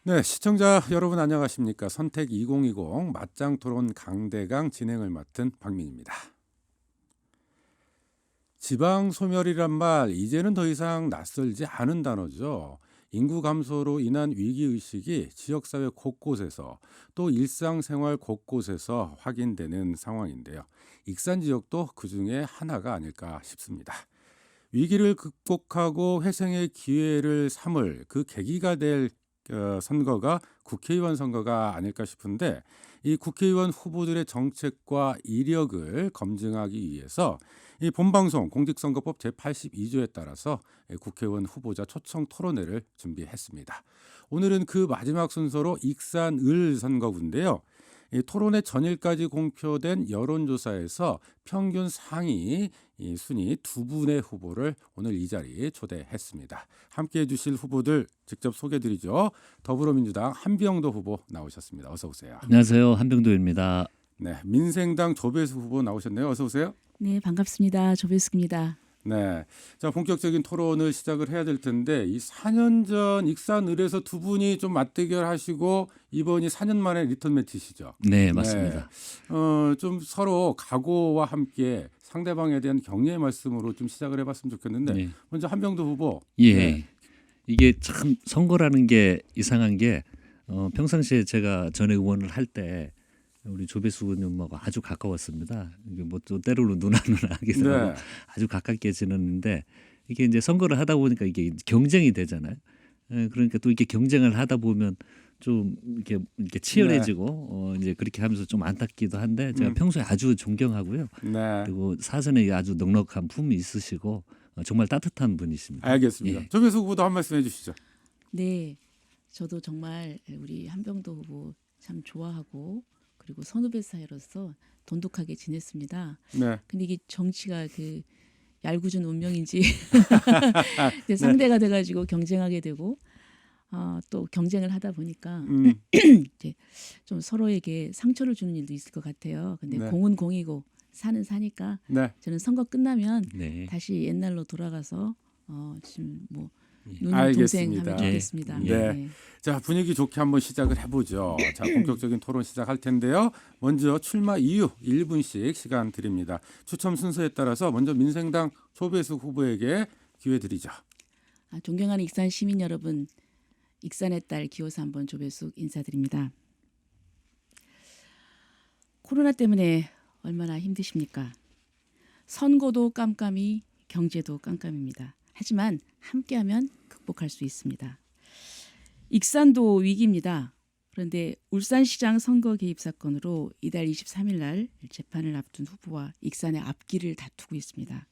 네, 시청자 여러분 안녕하십니까? 선택 2020 맞짱 토론 강대강 진행을 맡은 박민입니다. 지방 소멸이란 말 이제는 더 이상 낯설지 않은 단어죠. 인구 감소로 인한 위기 의식이 지역 사회 곳곳에서 또 일상생활 곳곳에서 확인되는 상황인데요. 익산 지역도 그 중에 하나가 아닐까 싶습니다. 위기를 극복하고 회생의 기회를 삼을 그 계기가 될 선거가 국회의원 선거가 아닐까 싶은데 이 국회의원 후보들의 정책과 이력을 검증하기 위해서 이 본방송 공직선거법 제82조에 따라서 국회의원 후보자 초청 토론회를 준비했습니다. 오늘은 그 마지막 순서로 익산을 선거구인데요. 이 토론회 전일까지 공표된 여론조사에서 평균 상위 이 순위 두 분의 후보를 오늘 이 자리에 초대했습니다. 함께해 주실 후보들 직접 소개드리죠. 더불어민주당 한병도 후보 나오셨습니다. 어서 오세요. 안녕하세요. 한병도입니다. 네, 민생당 조배수 후보 나오셨네요. 어서 오세요. 네, 반갑습니다. 조배숙입니다. 네, 자 본격적인 토론을 시작을 해야 될 텐데 이 4년 전 익산을에서 두 분이 좀 맞대결하시고 이번이 4년 만에 리턴 매치시죠. 네, 맞습니다. 좀 서로 각오와 함께 상대방에 대한 격려의 말씀으로 좀 시작을 해봤으면 좋겠는데 네. 먼저 한병도 후보. 예. 네. 이게 참 선거라는 게 이상한 게 평상시에 제가 전에 의원을 할 때 우리 조배수 의원님하고 아주 가까웠습니다. 이게 뭐 또 때로는 누나 하기도 네. 하고 아주 가깝게 지냈는데 이게 이제 선거를 하다 보니까 이게 경쟁이 되잖아요. 그러니까 또 이렇게 경쟁을 하다 보면 좀 이렇게 치열해지고 이제 그렇게 하면서 좀 안타깝기도 한데 제가 평소에 아주 존경하고요. 네. 그리고 사선에 아주 넉넉한 품이 있으시고 정말 따뜻한 분이십니다. 알겠습니다. 예. 조배수 후보도 한 말씀 해주시죠. 네, 저도 정말 우리 한병도 후보 참 좋아하고 그리고 선후배 사이로서 돈독하게 지냈습니다. 네. 근데 이게 정치가 그 얄궂은 운명인지 이제 상대가 돼가지고 경쟁하게 되고 또 경쟁을 하다 보니까 이제 좀 서로에게 상처를 주는 일도 있을 것 같아요. 근데 네. 공은 공이고 사는 사니까 네. 저는 선거 끝나면 네. 다시 옛날로 돌아가서 지금 뭐 누님 알겠습니다. 동생 하면 좋겠습니다. 네. 자 분위기 좋게 한번 시작을 해보죠. 자 본격적인 토론 시작할 텐데요. 먼저 출마 이유 1분씩 시간 드립니다. 추첨 순서에 따라서 먼저 민생당 조배수 후보에게 기회 드리죠. 존경하는 익산 시민 여러분, 익산의 딸 기호사 한번 조배숙 인사드립니다. 코로나 때문에 얼마나 힘드십니까? 선거도 깜깜이, 경제도 깜깜입니다. 하지만 함께하면 극복할 수 있습니다. 익산도 위기입니다. 그런데 울산시장 선거 개입 사건으로 이달 23일 날 재판을 앞둔 후보와 익산의 앞길을 다투고 있습니다.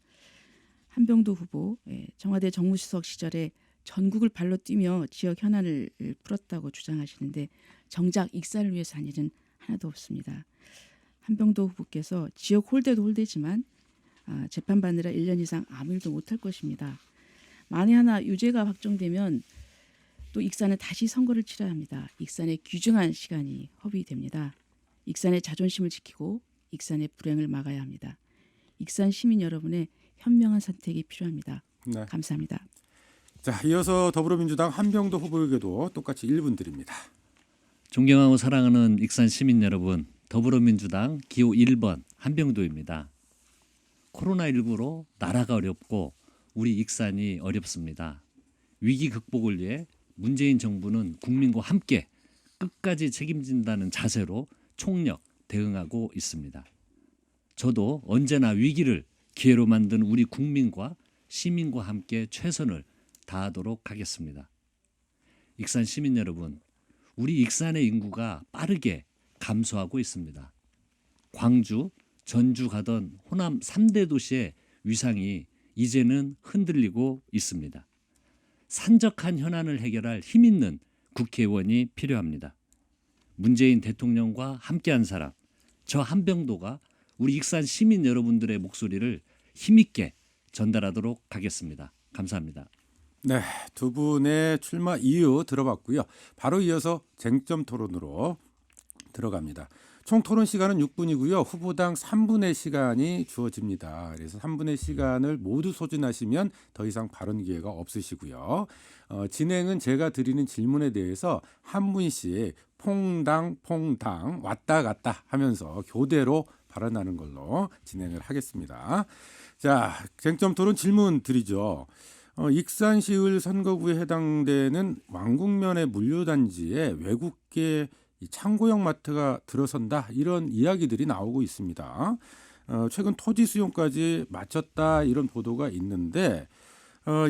한병도 후보, 청와대 정무수석 시절에 전국을 발로 뛰며 지역 현안을 풀었다고 주장하시는데 정작 익산을 위해서 한 일은 하나도 없습니다. 한병도 후보께서 지역 홀대도 홀대지만 재판받느라 1년 이상 아무 일도 못할 것입니다. 만에 하나 유죄가 확정되면 또 익산은 다시 선거를 치러야 합니다. 익산의 귀중한 시간이 허비됩니다. 익산의 자존심을 지키고 익산의 불행을 막아야 합니다. 익산 시민 여러분의 현명한 선택이 필요합니다. 네. 감사합니다. 자 이어서 더불어민주당 한병도 후보에게도 똑같이 1분 드립니다. 존경하고 사랑하는 익산 시민 여러분, 더불어민주당 기호 1번 한병도입니다. 코로나19로 나라가 어렵고 우리 익산이 어렵습니다. 위기 극복을 위해 문재인 정부는 국민과 함께 끝까지 책임진다는 자세로 총력 대응하고 있습니다. 저도 언제나 위기를 기회로 만든 우리 국민과 시민과 함께 최선을 다하도록 하겠습니다. 익산 시민 여러분, 우리 익산의 인구가 빠르게 감소하고 있습니다. 광주, 전주 가던 호남 3대 도시의 위상이 이제는 흔들리고 있습니다. 산적한 현안을 해결할 힘 있는 국회의원이 필요합니다. 문재인 대통령과 함께한 사람, 저 한병도가 우리 익산 시민 여러분들의 목소리를 힘있게 전달하도록 하겠습니다. 감사합니다. 네, 두 분의 출마 이유 들어봤고요. 바로 이어서 쟁점 토론으로 들어갑니다. 총 토론 시간은 6분이고요. 후보당 3분의 시간이 주어집니다. 그래서 3분의 시간을 모두 소진하시면 더 이상 발언 기회가 없으시고요. 진행은 제가 드리는 질문에 대해서 한 분씩 퐁당 왔다 갔다 하면서 교대로 발언하는 걸로 진행을 하겠습니다. 자, 쟁점 토론 질문 드리죠. 익산시을 선거구에 해당되는 왕국면의 물류단지에 외국계 이 창고형 마트가 들어선다 이런 이야기들이 나오고 있습니다. 최근 토지 수용까지 마쳤다 이런 보도가 있는데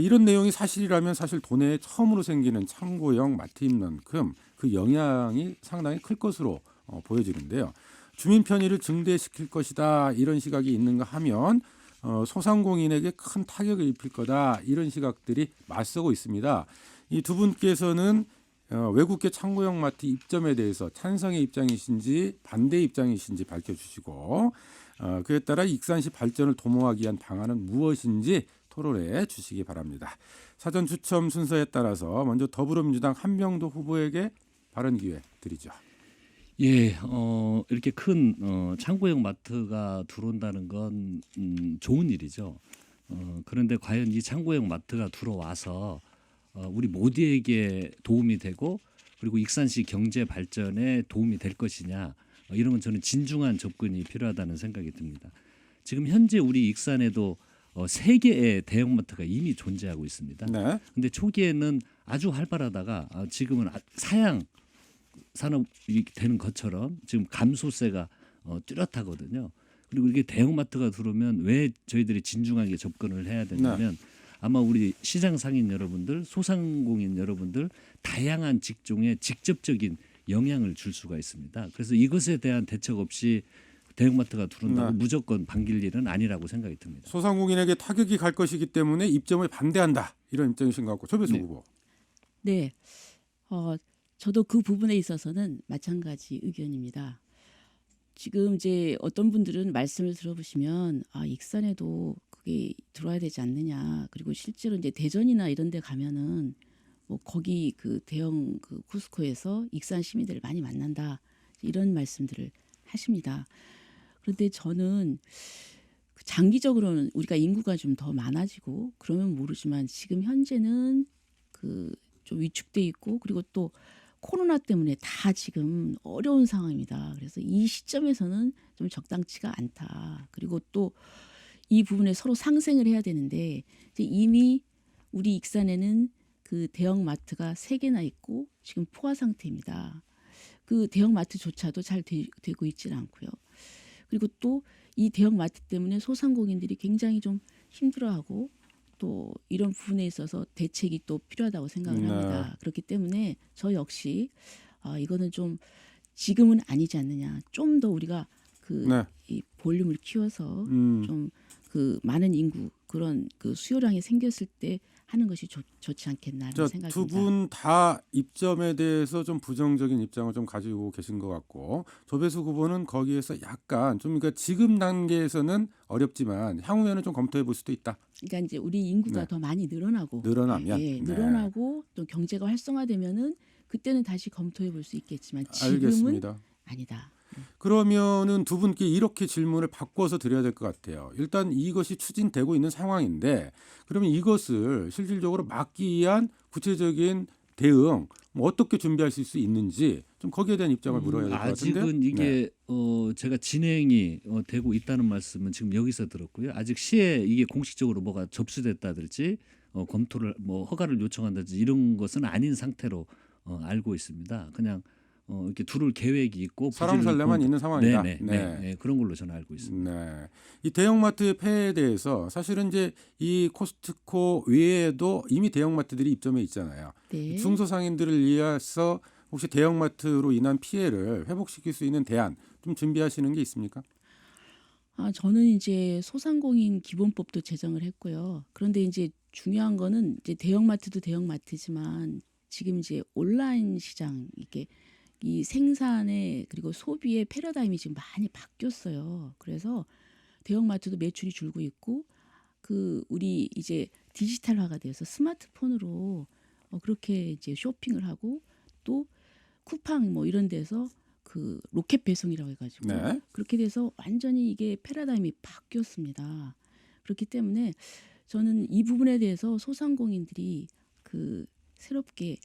이런 내용이 사실이라면 사실 도내에 처음으로 생기는 창고형 마트인 만큼 그 영향이 상당히 클 것으로 보여지는데요. 주민 편의를 증대시킬 것이다 이런 시각이 있는가 하면 소상공인에게 큰 타격을 입힐 거다 이런 시각들이 맞서고 있습니다. 이 두 분께서는 외국계 창고형 마트 입점에 대해서 찬성의 입장이신지 반대 입장이신지 밝혀주시고 그에 따라 익산시 발전을 도모하기 위한 방안은 무엇인지 토론해 주시기 바랍니다. 사전 추첨 순서에 따라서 먼저 더불어민주당 한명도 후보에게 발언 기회 드리죠. 예, 이렇게 큰 창고형 마트가 들어온다는 건 좋은 일이죠. 그런데 과연 이 창고형 마트가 들어와서 우리 모두에게 도움이 되고 그리고 익산시 경제 발전에 도움이 될 것이냐 이런 건 저는 진중한 접근이 필요하다는 생각이 듭니다. 지금 현재 우리 익산에도 3개의 대형마트가 이미 존재하고 있습니다. 네. 근데 초기에는 아주 활발하다가 지금은 사양 산업이 되는 것처럼 지금 감소세가 뚜렷하거든요. 그리고 이게 대형마트가 들어오면 왜 저희들이 진중하게 접근을 해야 되냐면 아마 우리 시장 상인 여러분들, 소상공인 여러분들 다양한 직종에 직접적인 영향을 줄 수가 있습니다. 그래서 이것에 대한 대책 없이 대형마트가 들어온다고 무조건 반길 일은 아니라고 생각이 듭니다. 소상공인에게 타격이 갈 것이기 때문에 입점을 반대한다 이런 입장이신 것 같고 조배수 네. 후보. 네, 저도 그 부분에 있어서는 마찬가지 의견입니다. 지금 이제 어떤 분들은 말씀을 들어보시면 익산에도 그게 들어와야 되지 않느냐. 그리고 실제로 이제 대전이나 이런 데 가면은 뭐 거기 그 대형 그 코스코에서 익산 시민들을 많이 만난다. 이런 말씀들을 하십니다. 그런데 저는 장기적으로는 우리가 인구가 좀 더 많아지고 그러면 모르지만 지금 현재는 그 좀 위축돼 있고 그리고 또 코로나 때문에 다 지금 어려운 상황입니다. 그래서 이 시점에서는 좀 적당치가 않다. 그리고 또 이 부분에 서로 상생을 해야 되는데 이제 이미 우리 익산에는 그 대형 마트가 3개나 있고 지금 포화 상태입니다. 그 대형 마트조차도 잘 되고 있지는 않고요. 그리고 또 이 대형 마트 때문에 소상공인들이 굉장히 좀 힘들어하고 또 이런 부분에 있어서 대책이 또 필요하다고 생각을 합니다. 그렇기 때문에 저 역시 이거는 좀 지금은 아니지 않느냐. 좀 더 우리가 이 볼륨을 키워서 좀 그 많은 인구 그런 그 수요량이 생겼을 때 하는 것이 좋지 않겠나라는 생각입니다. 두 분 다 입점에 대해서 좀 부정적인 입장을 좀 가지고 계신 것 같고 조배수 후보는 거기에서 약간 좀 그러니까 지금 단계에서는 어렵지만 향후에는 좀 검토해 볼 수도 있다. 그러니까 이제 우리 인구가 더 많이 늘어나면 늘어나고 또 경제가 활성화되면은 그때는 다시 검토해 볼 수 있겠지만 지금은 알겠습니다. 아니다. 그러면은 두 분께 이렇게 질문을 바꿔서 드려야 될 것 같아요. 일단 이것이 추진되고 있는 상황인데 그러면 이것을 실질적으로 막기 위한 구체적인 대응 어떻게 준비할 수 있는지 좀 거기에 대한 입장을 물어야 될 것 같은데. 아직은 이게 제가 진행이 되고 있다는 말씀은 지금 여기서 들었고요. 아직 시에 이게 공식적으로 뭐가 접수됐다든지 검토를 뭐 허가를 요청한다든지 이런 것은 아닌 상태로 알고 있습니다. 그냥 이렇게 두를 계획이 있고 설왕설래만 있는 상황이다. 네, 그런 걸로 저는 알고 있습니다. 네. 이 대형마트의 폐해에 대해서 사실은 이제 이 코스트코 외에도 이미 대형마트들이 입점해 있잖아요. 네. 중소상인들을 위해서 혹시 대형마트로 인한 피해를 회복시킬 수 있는 대안 좀 준비하시는 게 있습니까? 저는 이제 소상공인 기본법도 제정을 했고요. 그런데 이제 중요한 거는 이제 대형마트도 대형마트지만 지금 이제 온라인 시장 이게 이 생산의 그리고 소비의 패러다임이 지금 많이 바뀌었어요. 그래서 대형마트도 매출이 줄고 있고 그 우리 이제 디지털화가 돼서 스마트폰으로 그렇게 이제 쇼핑을 하고 또 쿠팡 뭐 이런 데서 그 로켓 배송이라고 해가지고 네. 그렇게 돼서 완전히 이게 패러다임이 바뀌었습니다. 그렇기 때문에 저는 이 부분에 대해서 소상공인들이 그 새롭게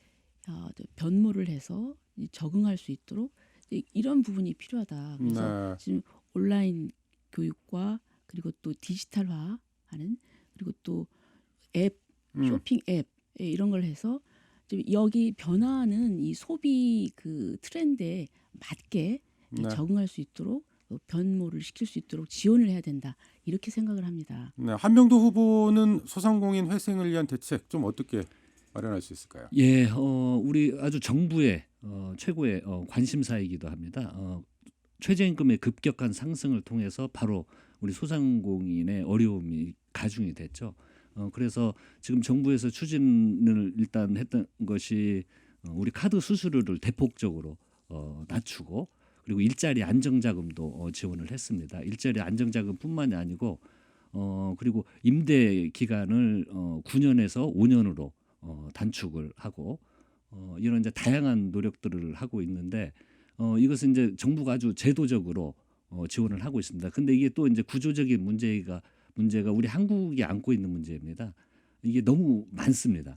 변모를 해서 적응할 수 있도록 이런 부분이 필요하다. 그래서 네. 지금 온라인 교육과 그리고 또 디지털화하는 그리고 또 앱, 쇼핑 앱 이런 걸 해서 지금 여기 변화하는 이 소비 그 트렌드에 맞게 네. 적응할 수 있도록 변모를 시킬 수 있도록 지원을 해야 된다. 이렇게 생각을 합니다. 네. 한명도 후보는 소상공인 회생을 위한 대책 좀 어떻게 마련할 수 있을까요? 예, 우리 아주 정부의 최고의 관심사이기도 합니다. 최저임금의 급격한 상승을 통해서 바로 우리 소상공인의 어려움이 가중이 됐죠. 그래서 지금 정부에서 추진을 일단 했던 것이 우리 카드 수수료를 대폭적으로 낮추고 그리고 일자리 안정자금도 지원을 했습니다. 일자리 안정자금뿐만이 아니고 그리고 임대 기간을 9년에서 5년으로 단축을 하고 이런 이제 다양한 노력들을 하고 있는데 이것은 이제 정부가 아주 제도적으로 지원을 하고 있습니다. 근데 이게 또 이제 구조적인 문제가 우리 한국이 안고 있는 문제입니다. 이게 너무 많습니다.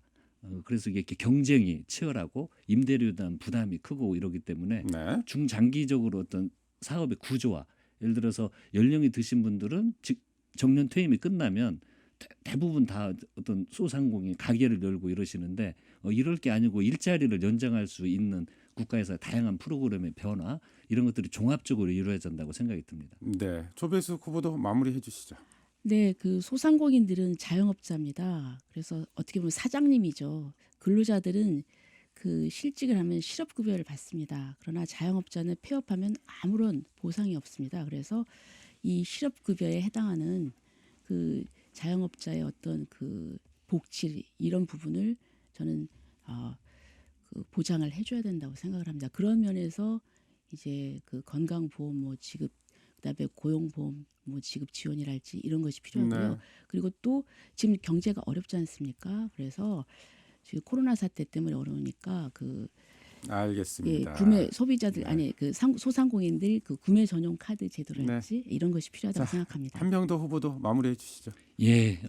그래서 이게 이렇게 경쟁이 치열하고 임대료에 대한 부담이 크고 이러기 때문에 네. 중장기적으로 어떤 사업의 구조화 예를 들어서 연령이 드신 분들은 정년 퇴임이 끝나면 대부분 다 어떤 소상공인 가게를 열고 이러시는데 이럴 게 아니고 일자리를 연장할 수 있는 국가에서 다양한 프로그램의 변화 이런 것들이 종합적으로 이루어져야 된다고 생각이 듭니다. 네. 조배수 후보도 마무리해 주시죠. 네, 그 소상공인들은 자영업자입니다. 그래서 어떻게 보면 사장님이죠. 근로자들은 그 실직을 하면 실업급여를 받습니다. 그러나 자영업자는 폐업하면 아무런 보상이 없습니다. 그래서 이 실업급여에 해당하는 그 자영업자의 어떤 그 복지 이런 부분을 저는 그 보장을 해줘야 된다고 생각을 합니다. 그런 면에서 이제 그 건강보험 뭐 지급 그다음에 고용보험 뭐 지급 지원이랄지 이런 것이 필요하고요. 네. 그리고 또 지금 경제가 어렵지 않습니까? 그래서 지금 코로나 사태 때문에 어려우니까 그 알겠습니다. 구매 소비자들 네. 아니 그 소상공인들 그 구매 전용 카드 제도랄지 이런 것이 필요하다고 자, 생각합니다. 한명도 후보도 마무리해 주시죠. 예,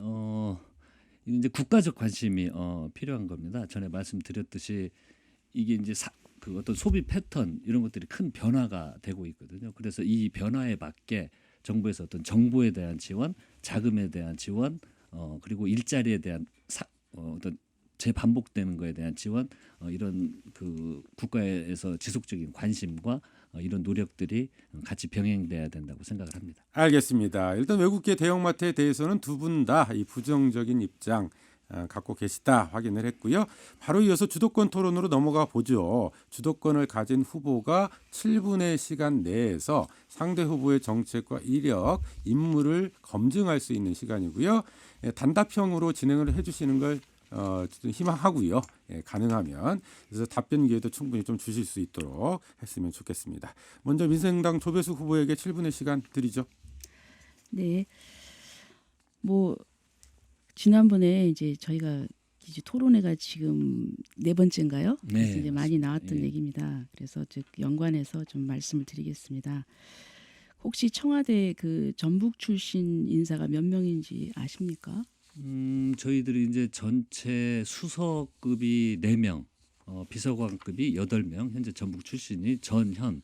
이제 국가적 관심이 필요한 겁니다. 전에 말씀드렸듯이 이게 이제 그 어떤 소비 패턴 이런 것들이 큰 변화가 되고 있거든요. 그래서 이 변화에 맞게 정부에서 어떤 정보에 대한 지원, 자금에 대한 지원, 그리고 일자리에 대한 어떤 재반복되는 거에 대한 지원, 이런 그 국가에서 지속적인 관심과 이런 노력들이 같이 병행돼야 된다고 생각을 합니다. 알겠습니다. 일단 외국계 대형마트에 대해서는 두 분 다 이 부정적인 입장 갖고 계시다 확인을 했고요. 바로 이어서 주도권 토론으로 넘어가 보죠. 주도권을 가진 후보가 7분의 시간 내에서 상대 후보의 정책과 이력, 인물을 검증할 수 있는 시간이고요. 단답형으로 진행을 해주시는 걸 희망하고요. 가능하면 그래서 답변 기회도 충분히 좀 주실 수 있도록 했으면 좋겠습니다. 먼저 민생당 조배수 후보에게 7분의 시간 드리죠. 네, 뭐 지난번에 이제 저희가 이제 토론회가 지금 네 번째인가요? 네, 그래서 이제 많이 나왔던 예. 얘기입니다. 그래서 즉 연관해서 좀 말씀을 드리겠습니다. 혹시 청와대 그 전북 출신 인사가 몇 명인지 아십니까? 저희들이 이제 전체 수석급이 4명, 비서관급이 8명, 현재 전북 출신이 전현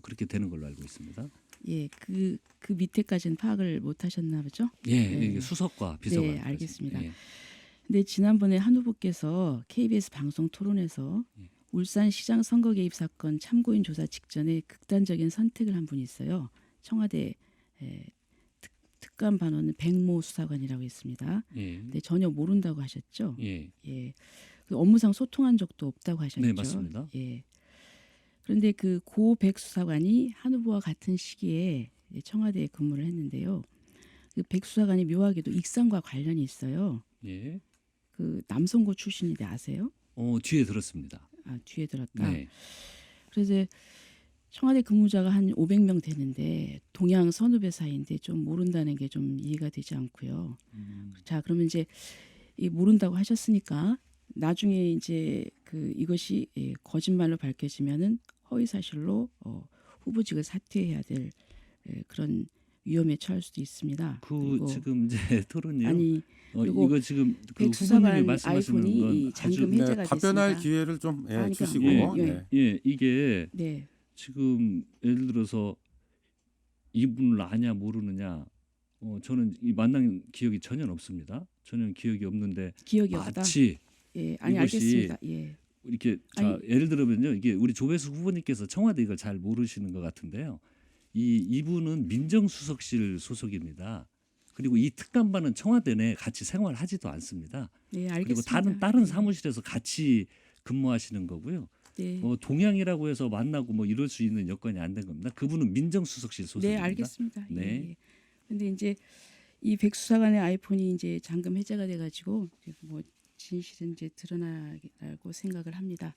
그렇게 되는 걸로 알고 있습니다. 예, 그 밑에까지는 파악을 못 하셨나 보죠? 예, 네. 이게 수석과 비서관. 네, 알겠습니다. 예. 근데 지난번에 한 후보께서 KBS 방송 토론에서 울산시장 선거 개입 사건 참고인 조사 직전에 극단적인 선택을 한 분이 있어요. 청와대 특감 반원은 백모 수사관이라고 했습니다. 예. 근데 전혀 모른다고 하셨죠? 예. 예. 그 업무상 소통한 적도 없다고 하셨죠? 네, 맞습니다. 예. 그런데 그 고 백 수사관이 한 후보와 같은 시기에 청와대에 근무를 했는데요. 그 백 수사관이 묘하게도 익산과 관련이 있어요. 예. 그 남성고 출신인데 아세요? 뒤에 들었습니다. 아, 뒤에 들었다. 네. 그래서 청와대 근무자가 한 500명 되는데 동양 선후배 사이인데 좀 모른다는 게 좀 이해가 되지 않고요. 자, 그러면 이제 이 모른다고 하셨으니까 나중에 이제 그 이것이 거짓말로 밝혀지면은 허위 사실로 후보직을 사퇴해야 될 그런 위험에 처할 수도 있습니다. 그 그리고 지금 이제 토론이요. 아니 그리고 이거 지금 그 후보님이 백수사관 말씀하시는 아이폰이 건 이 아주 잔금 네, 해제가 답변할 됐습니다. 기회를 좀 그러니까, 주시고 예. 예, 이게 네, 지금 예를 들어서 이분을 아냐 모르느냐, 저는 이 만난 기억이 전혀 없습니다. 전혀 기억이 없는데 기억이 없다. 마치 예, 아니 이것이 알겠습니다. 예, 이렇게 자 예를 들면요, 이게 우리 조배수 후보님께서 청와대 이걸 잘 모르시는 것 같은데요. 이분은 민정수석실 소속입니다. 그리고 이 특감반은 청와대 내 같이 생활하지도 않습니다. 네, 그리고 알겠습니다. 다른 사무실에서 같이 근무하시는 거고요. 네, 동양이라고 해서 만나고 뭐 이럴 수 있는 여건이 안 된 겁니다. 그분은 민정수석실 네, 소속입니다. 알겠습니다. 네. 예. 근데 이제 이 백수사관의 아이폰이 이제 잔금 해제가 돼가지고 뭐 진실은 이제 드러나라고 생각을 합니다.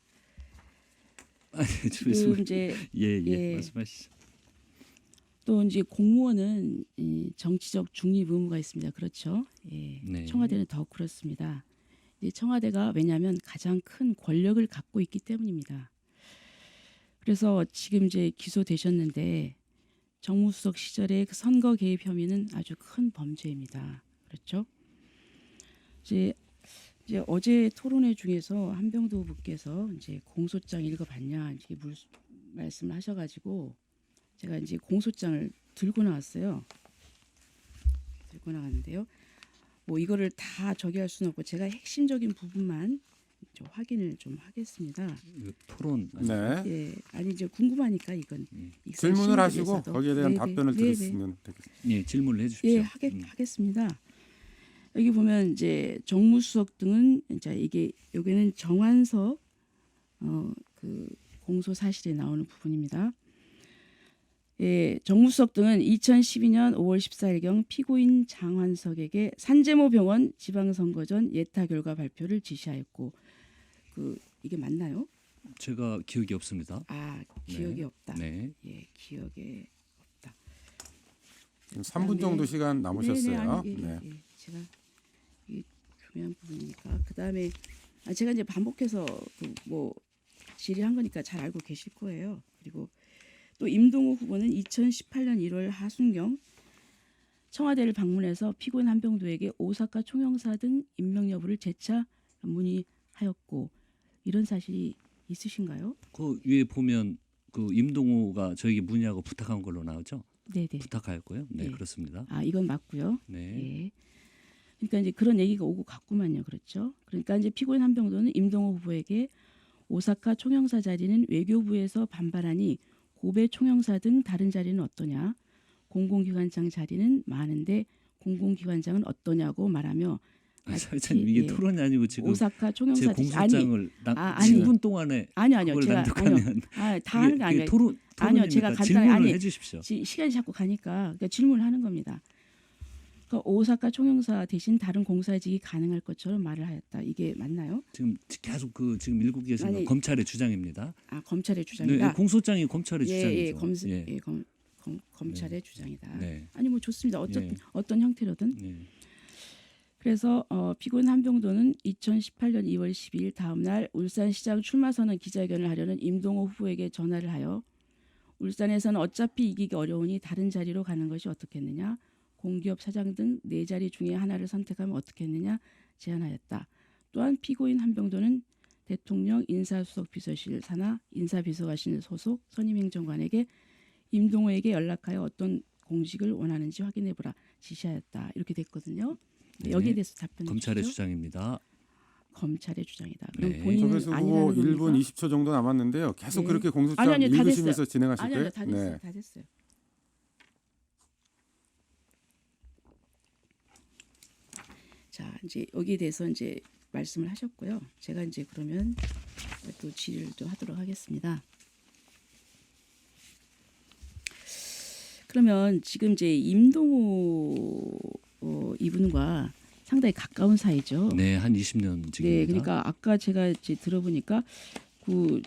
아니, 지금 이제 예. 말씀하시죠. 또 이제 공무원은 이 정치적 중립 의무가 있습니다. 그렇죠? 예. 네. 청와대는 더욱 그렇습니다. 이제 청와대가 왜냐하면 가장 큰 권력을 갖고 있기 때문입니다. 그래서 지금 이제 기소되셨는데 정무수석 시절의 그 선거 개입 혐의는 아주 큰 범죄입니다. 그렇죠? 이제 어제 토론회 중에서 한병도 후보께서 이제 공소장 읽어봤냐 이제 말씀을 하셔가지고 제가 이제 공소장을 들고 나왔어요. 들고 나왔는데요. 뭐 이거를 다 저기 할 수는 없고 제가 핵심적인 부분만 좀 확인을 좀 하겠습니다. 토론. 네. 예, 아니 이제 궁금하니까 이건 질문을 하시고 신문에서도. 거기에 대한 네네. 답변을 네네. 들으시면 되겠습니다. 예, 질문을 해주십시오. 예, 하겠습니다. 여기 보면 이제 정무수석 등은 이제 이게 여기는 정환석 그 공소 사실에 나오는 부분입니다. 예, 정무수석 등은 2012년 5월 14일경 피고인 장환석에게 산재모 병원 지방선거 전 예타 결과 발표를 지시하였고 이게 맞나요? 제가 기억이 없습니다. 아, 기억이 없다. 네. 예, 기억에 없다. 지금 3분 정도 시간 남으셨어요. 네네, 아니, 예, 네. 예, 제가 이게 중요한 부분이니까 그다음에 제가 이제 반복해서 뭐 질의한 거니까 잘 알고 계실 거예요. 그리고 또 임동호 후보는 2018년 1월 하순경 청와대를 방문해서 피고인 한병도에게 오사카 총영사 등 임명 여부를 재차 문의하였고 이런 사실이 있으신가요? 그 위에 보면 그 임동호가 저에게 문의하고 부탁한 걸로 나오죠. 네네. 부탁하였고요. 네, 네. 그렇습니다. 아 이건 맞고요. 네. 예. 그러니까 이제 그런 얘기가 오고 갔구만요. 그렇죠. 그러니까 이제 피고인 한병도는 임동호 후보에게 오사카 총영사 자리는 외교부에서 반발하니 고베 총영사 등 다른 자리는 어떠냐? 공공기관장 자리는 많은데 공공기관장은 어떠냐고 말하며 사회자님 이게 예. 토론이 아니고 지금 오사카 제 총영사 공소장을 아니. 10분 동안에 아니요 그걸 제가 낭독하면 다 하는 게 아니에요. 아니요 제가 간단히 질문을 해주십시오. 시간이 자꾸 가니까 그러니까 질문을 하는 겁니다. 그러니까 오사카 총영사 대신 다른 공사직이 가능할 것처럼 말을 하였다. 이게 맞나요? 지금 계속 지금 읽고 계신 건 아니, 검찰의 주장입니다. 아 검찰의 주장이다. 네, 공소장이 검찰의 주장이죠. 검찰의 주장이다. 네. 아니 뭐 좋습니다. 네. 어떤 형태로든. 네. 그래서 피고인 한병도는 2018년 2월 12일 다음 날 울산시장 출마선언 기자회견을 하려는 임동호 후보에게 전화를 하여 울산에서는 어차피 이기기 어려우니 다른 자리로 가는 것이 어떻겠느냐. 공기업 사장 등 네 자리 중에 하나를 선택하면 어떻겠느냐 제안하였다. 또한 피고인 한병도는 대통령 인사수석 비서실 산하 인사비서관실 소속 선임행정관에게 임동호에게 연락하여 어떤 공직을 원하는지 확인해보라 지시하였다. 이렇게 됐거든요. 네. 여기에 대해서 답변해 검찰의 주시죠. 주장입니다. 검찰의 주장이다. 그럼 네. 본인은 조배수 후보 아니라는 1분 겁니까? 20초 정도 남았는데요. 계속 네. 그렇게 공소장 아니요, 다 읽으시면서 됐어요. 진행하실 아니요, 거예요? 다 됐어요. 다 됐어요. 자, 이제 여기에 대해서 이제 말씀을 하셨고요. 제가 이제 그러면 또 질의를 좀 하도록 하겠습니다. 그러면 지금 이제 임동호 이분과 상당히 가까운 사이죠. 네, 한 20년 지금. 네, 그러니까 아까 제가 이제 들어보니까 그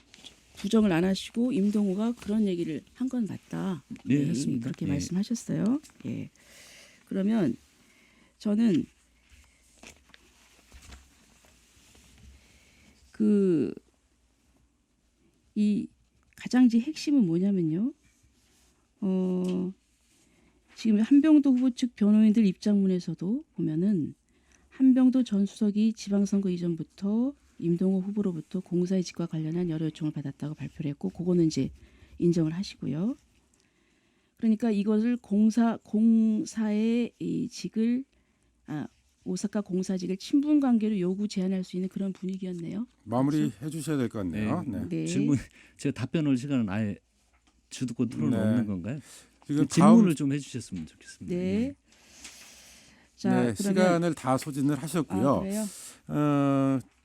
부정을 안 하시고 임동호가 그런 얘기를 한 건 맞다. 네, 했습니다. 그렇게 네. 말씀하셨어요. 예. 그러면 저는 이 가장지 핵심은 뭐냐면요. 지금 한병도 후보 측 변호인들 입장문에서도 보면은 한병도 전 수석이 지방선거 이전부터 임동호 후보로부터 공사 이직과 관련한 여러 요청을 받았다고 발표를 했고, 그거는 이제 인정을 하시고요. 그러니까 이것을 공사의 이 직을 오사카 공사직을 친분 관계로 요구 제한할 수 있는 그런 분위기였네요. 마무리해 주셔야 될 것 같네요. 네. 네. 네. 질문 제가 답변할 시간은 아예 주도권 토론 네. 없는 건가요? 지금 질문을 좀 해주셨으면 좋겠습니다. 네. 자, 네, 그러면 시간을 다 소진을 하셨고요. 그래요?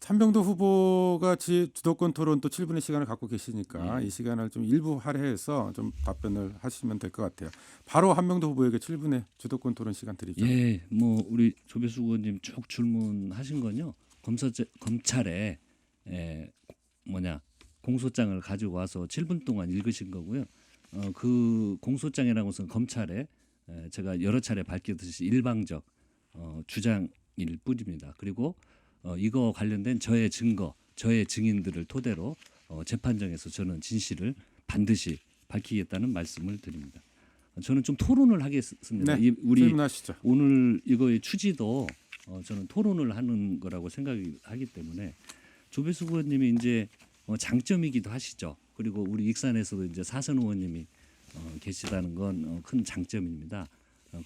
한병도 후보가 주도권 토론 또 7분의 시간을 갖고 계시니까 네. 이 시간을 좀 일부 할애해서 좀 답변을 하시면 될 것 같아요. 바로 한병도 후보에게 7분의 주도권 토론 시간 드리죠. 예, 뭐 우리 조배수 의원님 쭉 질문하신 건요. 검찰에 공소장을 가지고 와서 7분 동안 읽으신 거고요. 그 공소장이라는 것은 검찰에 제가 여러 차례 밝혔듯이 일방적 주장일 뿐입니다. 그리고 이거 관련된 저의 증거, 저의 증인들을 토대로 재판정에서 저는 진실을 반드시 밝히겠다는 말씀을 드립니다. 저는 좀 토론을 하겠습니다. 네, 우리 질문하시죠. 오늘 이거의 취지도 저는 토론을 하는 거라고 생각하기 때문에 조배수 의원님이 이제 장점이기도 하시죠. 그리고 우리 익산에서도 이제 사선 의원님이 계시다는 건 큰 장점입니다.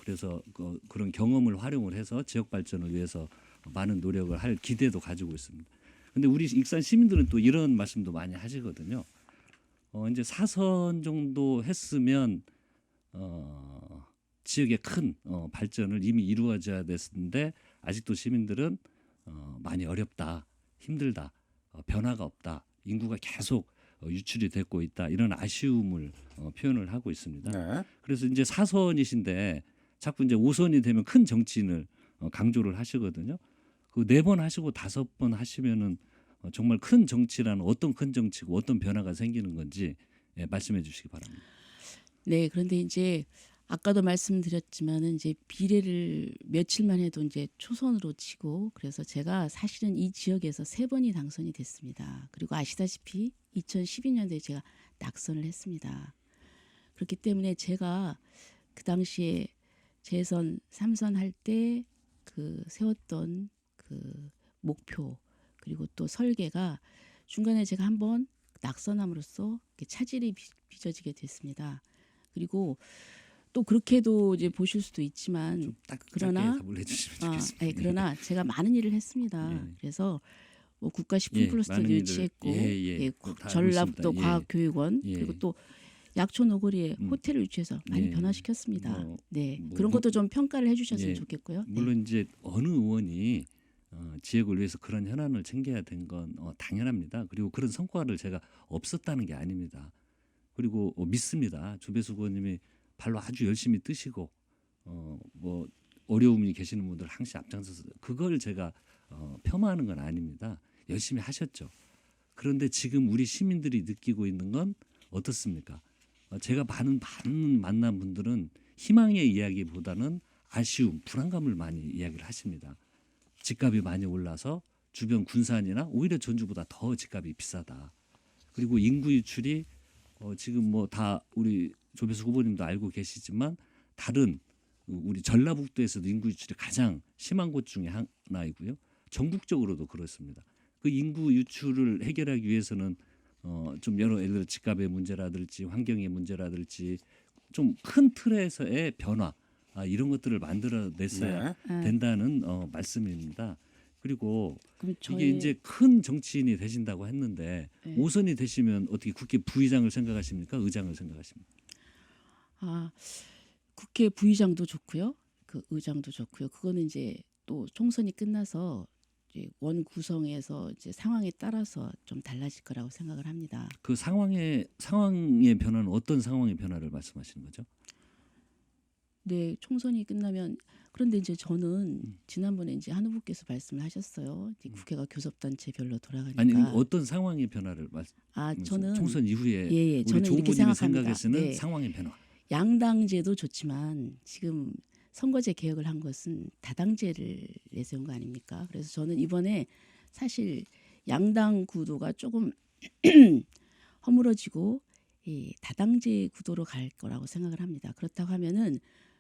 그래서 그런 경험을 활용을 해서 지역 발전을 위해서 많은 노력을 할 기대도 가지고 있습니다. 근데 우리 익산 시민들은 또 이런 말씀도 많이 하시거든요. 이제 사선 정도 했으면 지역의 큰 발전을 이미 이루어져야 됐는데 아직도 시민들은 많이 어렵다, 힘들다, 변화가 없다, 인구가 계속 유출이 되고 있다, 이런 아쉬움을 표현을 하고 있습니다. 네. 그래서 이제 사선이신데 자꾸 이제 5선이 되면 큰 정치인을 강조를 하시거든요. 그 4번 하시고 5번 하시면은 정말 큰 정치라는 어떤 큰 정치고 어떤 변화가 생기는 건지 말씀해 주시기 바랍니다. 네, 그런데 이제 아까도 말씀드렸지만은 이제 비례를 며칠만 해도 이제 초선으로 치고, 그래서 제가 사실은 이 지역에서 3번이 당선이 됐습니다. 그리고 아시다시피 2012년도에 제가 낙선을 했습니다. 그렇기 때문에 제가 그 당시에 재선 3선 할 때 그 세웠던 그 목표, 그리고 또 설계가 중간에 제가 한번 낙선함으로써 차질이 빚어지게 됐습니다. 그리고 또 그렇게도 이제 보실 수도 있지만, 좀 그러나 짧게 답을 해주시면 좋겠습니다. 네, 그러나 제가 많은 일을 했습니다. 네. 그래서 뭐 국가 식품플러스도 많은 일을, 유치했고, 그거 다 알고 전라북도 있습니다. 과학교육원, 예. 그리고 또 약촌 오거리에 호텔을 유치해서 많이 예. 변화시켰습니다. 뭐, 네, 뭐, 그런 것도 좀 평가를 해주셨으면 예. 좋겠고요. 네. 물론 이제 어느 의원이 지역을 위해서 그런 현안을 챙겨야 된 건 당연합니다. 그리고 그런 성과를 제가 없었다는 게 아닙니다. 그리고 믿습니다. 조배수 의원님이 발로 아주 열심히 뜨시고 뭐 어려움이 계시는 분들 항상 앞장서서 그걸 제가 폄하하는 건 아닙니다. 열심히 하셨죠. 그런데 지금 우리 시민들이 느끼고 있는 건 어떻습니까? 제가 많은 만난 분들은 희망의 이야기보다는 아쉬움, 불안감을 많이 이야기를 하십니다. 집값이 많이 올라서 주변 군산이나 오히려 전주보다 더 집값이 비싸다. 그리고 인구 유출이 지금 뭐 다 우리 조배수 후보님도 알고 계시지만 다른 우리 전라북도에서도 인구 유출이 가장 심한 곳 중에 하나이고요. 전국적으로도 그렇습니다. 그 인구 유출을 해결하기 위해서는 좀 여러 예를 들어 집값의 문제라든지 환경의 문제라든지 좀 큰 틀에서의 변화 이런 것들을 만들어냈어야 네. 된다는 말씀입니다. 그리고 그럼 이게 이제 큰 정치인이 되신다고 했는데 네. 5선이 되시면 어떻게 국회 부의장을 생각하십니까? 의장을 생각하십니까? 국회 부의장도 좋고요, 그 의장도 좋고요. 그거는 이제 또 총선이 끝나서 이제 원 구성에서 이제 상황에 따라서 좀 달라질 거라고 생각을 합니다. 그 상황의 변화는 어떤 상황의 변화를 말씀하시는 거죠? 네, 총선이 끝나면, 그런데 이제 저는 지난번에 이제 한 후보께서 말씀을 하셨어요. 이제 국회가 교섭단체별로 돌아가니까. 아니 어떤 상황의 변화를 저는 총선 이후에 예, 우리 저는 조 이렇게 후보님이 생각합니다. 생각에서는 네. 상황의 변화. 양당제도 좋지만 지금 선거제 개혁을 한 것은 다당제를 내세운 거 아닙니까? 그래서 저는 이번에 사실 양당 구도가 조금 허물어지고 이 다당제 구도로 갈 거라고 생각을 합니다. 그렇다고 하면은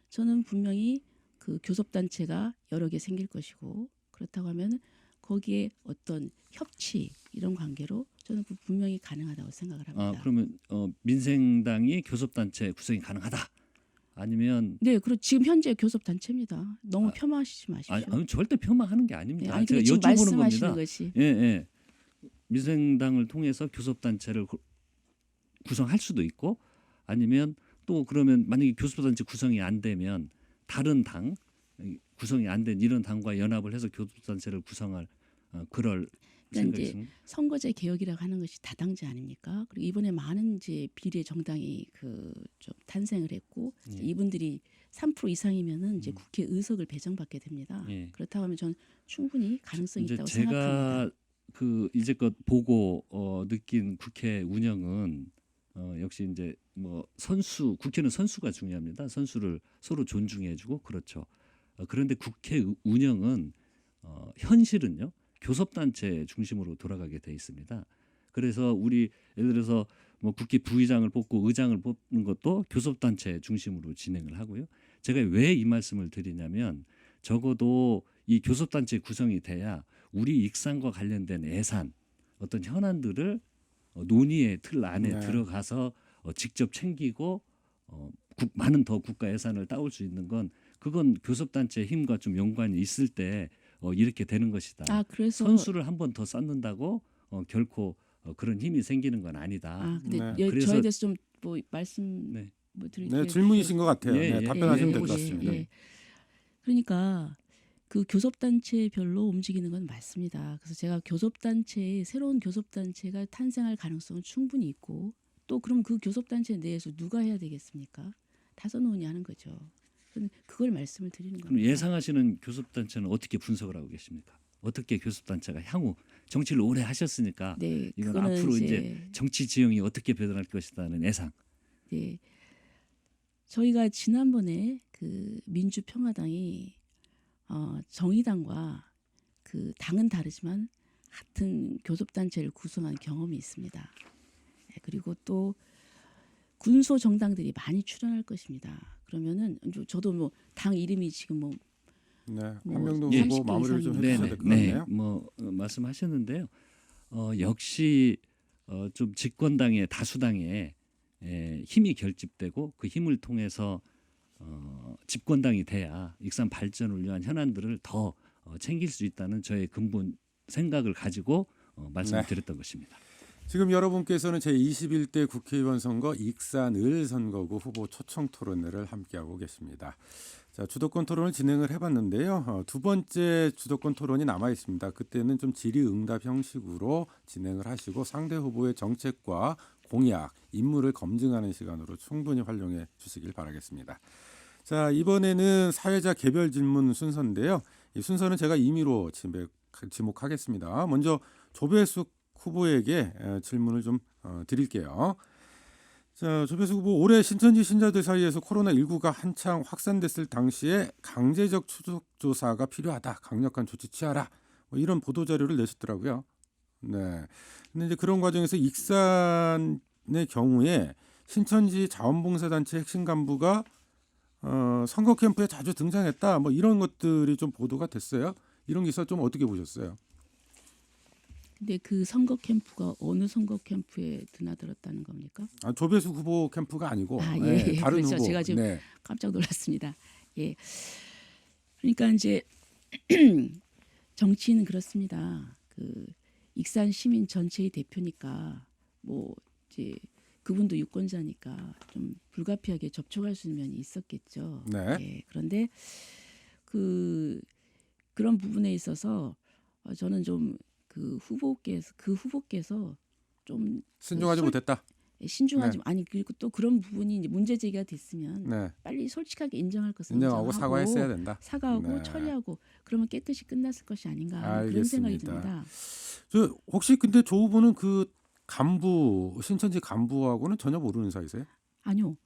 저는 분명히 그 교섭단체가 여러 개 생길 것이고 그렇다고 하면 거기에 어떤 협치 이런 관계로 저는 분명히 가능하다고 생각을 합니다. 그러면 민생당이 교섭단체 구성이 가능하다. 아니면 네, 그리고 지금 현재 교섭단체입니다. 너무 폄하하시지 마십시오. 아니, 절대 폄하하는 게 아닙니다. 네, 아니 제가 근데 지금 여쭤보는 말씀하시는 겁니다. 것이 예, 예. 민생당을 통해서 교섭단체를 구성할 수도 있고 아니면 또 그러면 만약에 교섭단체 구성이 안 되면 다른 당 구성이 안 된 이런 당과 연합을 해서 교섭단체를 구성할 그럴 그러니까 생각이 이제 있습니다. 선거제 개혁이라고 하는 것이 다당제 아닙니까? 그리고 이번에 많은 이제 비례 정당이 그 좀 탄생을 했고 예. 이분들이 3% 이상이면은 이제 국회 의석을 배정받게 됩니다. 예. 그렇다고 하면 저는 충분히 가능성이 이제 있다고 제가 생각합니다. 그 이제껏 보고 느낀 국회 운영은 역시 이제 뭐 국회는 선수가 중요합니다. 선수를 서로 존중해주고 그렇죠. 그런데 국회 운영은 현실은요 교섭단체 중심으로 돌아가게 돼 있습니다. 그래서 우리 예를 들어서 뭐 국회 부의장을 뽑고 의장을 뽑는 것도 교섭단체 중심으로 진행을 하고요. 제가 왜 이 말씀을 드리냐면 적어도 이 교섭단체 구성이 돼야 우리 익산과 관련된 예산 어떤 현안들을 논의의 틀 안에 네. 들어가서 직접 챙기고 많은 더 국가 예산을 따올 수 있는 건 그건 교섭단체 힘과 좀 연관이 있을 때 이렇게 되는 것이다. 아 그래서 선수를 한 번 더 쌓는다고 결코 그런 힘이 생기는 건 아니다. 아 근데 네. 그래서- 저에 대해서 좀 뭐 말씀 네. 뭐 드릴 네, 게 질문이신 것 같아요. 예, 네, 예, 답변하시면 예, 될 것 예, 같습니다. 예. 그러니까 그 교섭단체별로 움직이는 건 맞습니다. 그래서 제가 새로운 교섭단체가 탄생할 가능성은 충분히 있고 또 그럼 그 교섭단체 내에서 누가 해야 되겠습니까? 다섯 논의하는 거죠. 그걸 말씀을 드리는 그럼 겁니다. 예상하시는 교섭단체는 어떻게 분석을 하고 계십니까? 어떻게 교섭단체가 향후 정치를 오래 하셨으니까 네, 이건 그거는 앞으로 이제 정치 지형이 어떻게 변할 것이다는 예상. 네, 저희가 지난번에 그 민주평화당이 정의당과 그 당은 다르지만 같은 교섭단체를 구성한 경험이 있습니다. 네, 그리고 또 군소 정당들이 많이 출연할 것입니다. 그러면은 저도 뭐 당 이름이 지금 뭐 네, 뭐 한명도 예. 후보 마무리를 좀 이상입니다. 해주셔야 될 것 같네요. 뭐 말씀하셨는데요. 역시 좀 집권당의 다수당에 힘이 결집되고 그 힘을 통해서 집권당이 돼야 익산 발전을 위한 현안들을 더 챙길 수 있다는 저의 근본 생각을 가지고 말씀을 네. 드렸던 것입니다. 지금 여러분께서는 제21대 국회의원 선거 익산을 선거구 후보 초청 토론회를 함께하고 계십니다. 자, 주도권 토론을 진행을 해봤는데요. 두 번째 주도권 토론이 남아 있습니다. 그때는 좀 질의응답 형식으로 진행을 하시고 상대 후보의 정책과 공약, 임무를 검증하는 시간으로 충분히 활용해 주시길 바라겠습니다. 자, 이번에는 사회자 개별 질문 순서인데요. 이 순서는 제가 임의로 지목하겠습니다. 먼저 조배숙 후보에게 질문을 좀 드릴게요. 자, 조배숙 후보, 올해 신천지 신자들 사이에서 코로나19가 한창 확산됐을 당시에 강제적 추적 조사가 필요하다, 강력한 조치 취하라, 뭐 이런 보도 자료를 내셨더라고요. 네. 근데 이제 그런 과정에서 익산의 경우에 신천지 자원봉사단체 핵심 간부가 선거 캠프에 자주 등장했다, 뭐 이런 것들이 좀 보도가 됐어요. 이런 기사 좀 어떻게 보셨어요? 근데 그 선거 캠프가 어느 선거 캠프에 드나들었다는 겁니까? 아, 조배숙 후보 캠프가 아니고 아, 네, 예. 다른 그렇죠. 후보. 제가 지금 네. 깜짝 놀랐습니다. 예. 그러니까 이제 정치인은 그렇습니다. 그 익산 시민 전체의 대표니까 뭐 이제 그분도 유권자니까 좀 불가피하게 접촉할 수 있는 면이 있었겠죠. 네. 예. 그런데 그런 부분에 있어서 저는 좀 그 후보께서 좀 신중하지 못했다. 신중하지 네. 아니 그리고 또 그런 부분이 이제 문제 제기가 됐으면 네. 빨리 솔직하게 인정할 것을 인정하고 인정하고 사과했어야 된다. 사과하고 네. 처리하고 그러면 깨끗이 끝났을 것이 아닌가 하는 그런 알겠습니다. 생각이 듭니다. 저 혹시 근데 조 후보는 그 간부 신천지 간부하고는 전혀 모르는 사이세요? 아니요.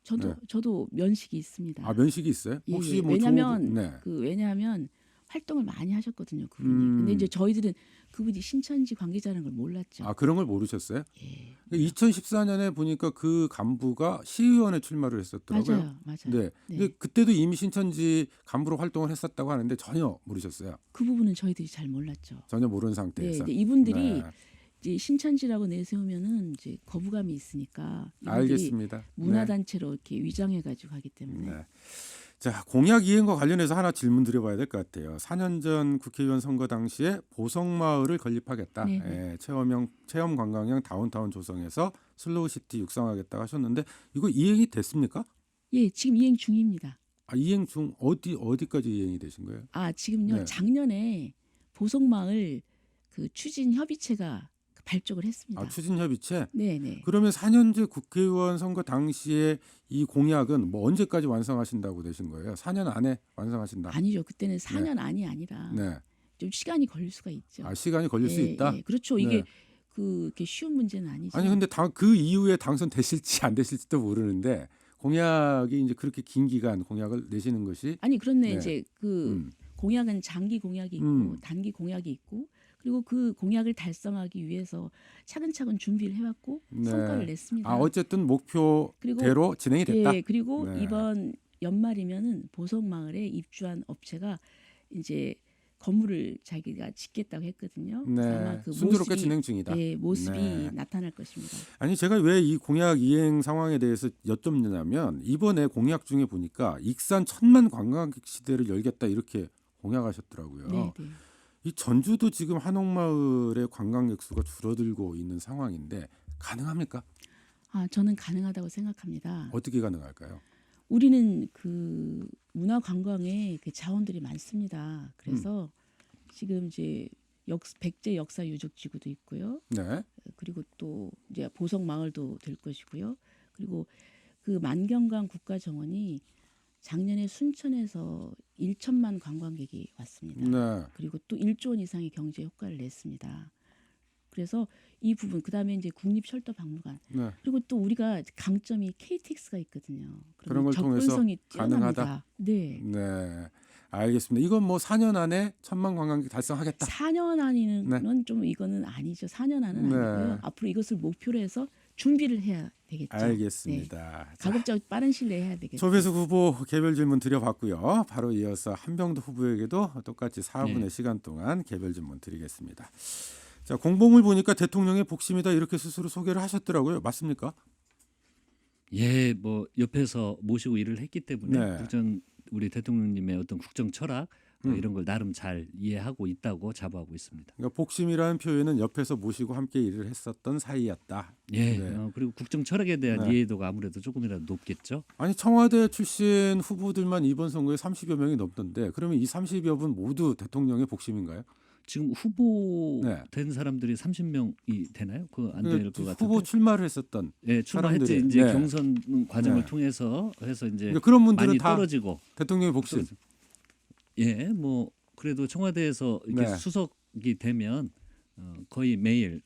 저도 네. 저도 면식이 있습니다. 아, 면식이 있어요? 예, 혹시 예. 뭐 조 후보- 왜냐하면 네. 왜냐하면 활동을 많이 하셨거든요. 그분이. 음. 근데 이제 저희들은 그분이 신천지 관계자라는 걸 몰랐죠. 아, 그런 걸 모르셨어요? 예. 2014년에 보니까 그 간부가 시의원에 출마를 했었더라고요. 맞아요. 맞아요. 네. 네. 근데 그때도 이미 신천지 간부로 활동을 했었다고 하는데 전혀 모르셨어요. 그 부분은 저희들이 잘 몰랐죠. 전혀 모르는 네, 상태에서. 근데 이분들이 네. 이제 신천지라고 내세우면은 이제 거부감이 있으니까 이분들이 알겠습니다. 문화단체로 이렇게 위장해가지고 하기 네. 때문에 네. 자, 공약 이행과 관련해서 하나 질문 드려봐야 될 것 같아요. 4년 전 국회의원 선거 당시에 보성마을을 건립하겠다. 네네. 예, 체험 관광형 다운타운 조성해서 슬로우시티 육성하겠다 하셨는데 이거 이행이 됐습니까? 예, 지금 이행 중입니다. 아, 이행 중 어디까지 이행이 되신 거예요? 아, 지금요. 네. 작년에 보성마을 그 추진 협의체가 발족을 했습니다. 아, 추진협의체. 네, 네. 그러면 4년제 국회의원 선거 당시에 이 공약은 뭐 언제까지 완성하신다고 되신 거예요? 4년 안에 완성하신다. 아니죠. 그때는 4년 안이 아니라 네. 좀 시간이 걸릴 수가 있죠. 아, 시간이 걸릴 수 예, 있다. 예, 그렇죠. 네. 이게 그렇게 쉬운 문제는 아니죠. 아니 근데 그 이후에 당선되실지 안 되실지도 모르는데 공약이 이제 그렇게 긴 기간 공약을 내시는 것이 아니 그런데 네. 이제 그 음, 공약은 장기 공약이 있고 음. 단기 공약이 있고 그리고 그 공약을 달성하기 위해서 차근차근 준비를 해왔고 네. 성과를 냈습니다. 아, 어쨌든 목표대로 그리고 진행이 됐다. 예, 그리고 네. 이번 연말이면은 보성마을에 입주한 업체가 이제 건물을 자기가 짓겠다고 했거든요. 그래서 아마 네. 그 순조롭게 모습이, 진행 중이다. 예, 모습이 네. 나타날 것입니다. 아니 제가 왜 이 공약 이행 상황에 대해서 여쭙느냐면 이번에 공약 중에 보니까 익산 1,000만 관광객 시대를 열겠다 이렇게 공약하셨더라고요. 네, 네. 이 전주도 지금 한옥마을의 관광객 수가 줄어들고 있는 상황인데 가능합니까? 아, 저는 가능하다고 생각합니다. 어떻게 가능할까요? 우리는 그 문화 관광에 그 자원들이 많습니다. 그래서 지금 이제 백제 역사 유적 지구도 있고요. 네. 그리고 또 이제 보성 마을도 될 것이고요. 그리고 그 만경강 국가정원이 작년에 순천에서 1천만 관광객이 왔습니다. 네. 그리고 또 1조 원 이상의 경제 효과를 냈습니다. 그래서 이 부분 그다음에 이제 국립철도박물관 네. 그리고 또 우리가 강점이 KTX가 있거든요. 그런 걸 통해서 접근성이 가능하다? 뛰어납니다. 네. 네. 알겠습니다. 이건 뭐 4년 안에 1,000만 관광객 달성하겠다. 4년 안에는 네. 좀 이거는 아니죠. 4년 안은 네. 아니고요. 앞으로 이것을 목표로 해서 준비를 해야 되겠죠. 알겠습니다. 네. 가급적 빠른 시일 내에 해야 되겠죠. 조배수 후보 개별 질문 드려봤고요. 바로 이어서 한병도 후보에게도 똑같이 4분의 네. 시간 동안 개별 질문 드리겠습니다. 자, 공보물 보니까 대통령의 복심이다 이렇게 스스로 소개를 하셨더라고요. 맞습니까? 예, 뭐 옆에서 모시고 일을 했기 때문에 네. 국정 우리 대통령님의 어떤 국정 철학 음. 이런 걸 나름 잘 이해하고 있다고 자부하고 있습니다. 그러니까 복심이라는 표현은 옆에서 모시고 함께 일을 했었던 사이였다. 예, 네. 그리고 국정 철학에 대한 네. 이해도가 아무래도 조금이라도 높겠죠. 아니 청와대 출신 후보들만 이번 선거에 30여 명이 넘던데 그러면 이 30여 분 모두 대통령의 복심인가요? 지금 후보 네. 된 사람들이 30명이 되나요? 그거 안 될 것 같은데. 후보 출마를 했었던 예, 출마했지 사람들이, 이제 네. 경선 과정을 네. 통해서 해서 이제 그러니까 그런 분들은 많이 다 떨어지고 대통령의 복심. 예, 뭐 그래도 청와대에서 이렇게 네. 수석이 되면 거의 매일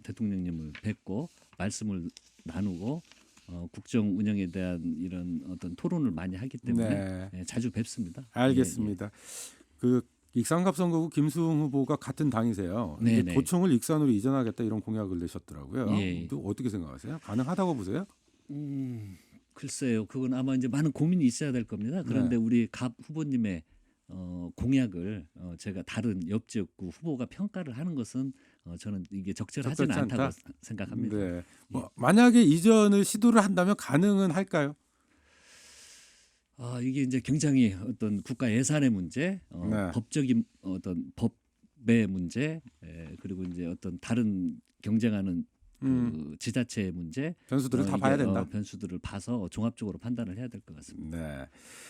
대통령님을 뵙고 말씀을 나누고 국정 운영에 대한 이런 어떤 토론을 많이 하기 때문에 네. 예, 자주 뵙습니다. 알겠습니다. 그 익산갑 선거구 김수웅 후보가 같은 당이세요. 네, 근데 네. 도청을 익산으로 이전하겠다 이런 공약을 내셨더라고요. 예. 또 어떻게 생각하세요? 가능하다고 보세요? 글쎄요, 그건 아마 이제 많은 고민이 있어야 될 겁니다. 그런데 네. 우리 갑 후보님의 공약을 제가 다른 옆 지역구 후보가 평가를 하는 것은 저는 이게 적절하지는 적절치 않다? 않다고 생각합니다. 네. 뭐 만약에 이전을 시도를 한다면 가능은 할까요? 이게 이제 굉장히 어떤 국가 예산의 문제, 네. 법적인 어떤 법의 문제, 그리고 이제 어떤 다른 경쟁하는 그 지자체의 문제, 변수들을 다 이게, 봐야 된다. 변수들을 봐서 종합적으로 판단을 해야 될 것 같습니다. 네.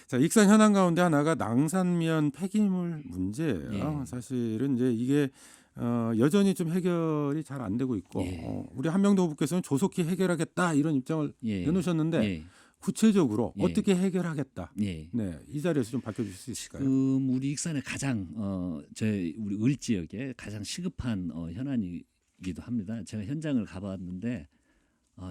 자, 익산 현안 가운데 하나가 낭산면 폐기물 문제예요. 예. 사실은 이제 이게 여전히 좀 해결이 잘 안 되고 있고 예. 우리 한명도 후보께서는 조속히 해결하겠다 이런 입장을 예. 내놓으셨는데 예. 구체적으로 예. 어떻게 해결하겠다. 예. 네, 이 자리에서 좀 밝혀주실 수 있을까요? 지금 우리 익산의 가장 우리 을 지역에 가장 시급한 현안이기도 합니다. 제가 현장을 가봤는데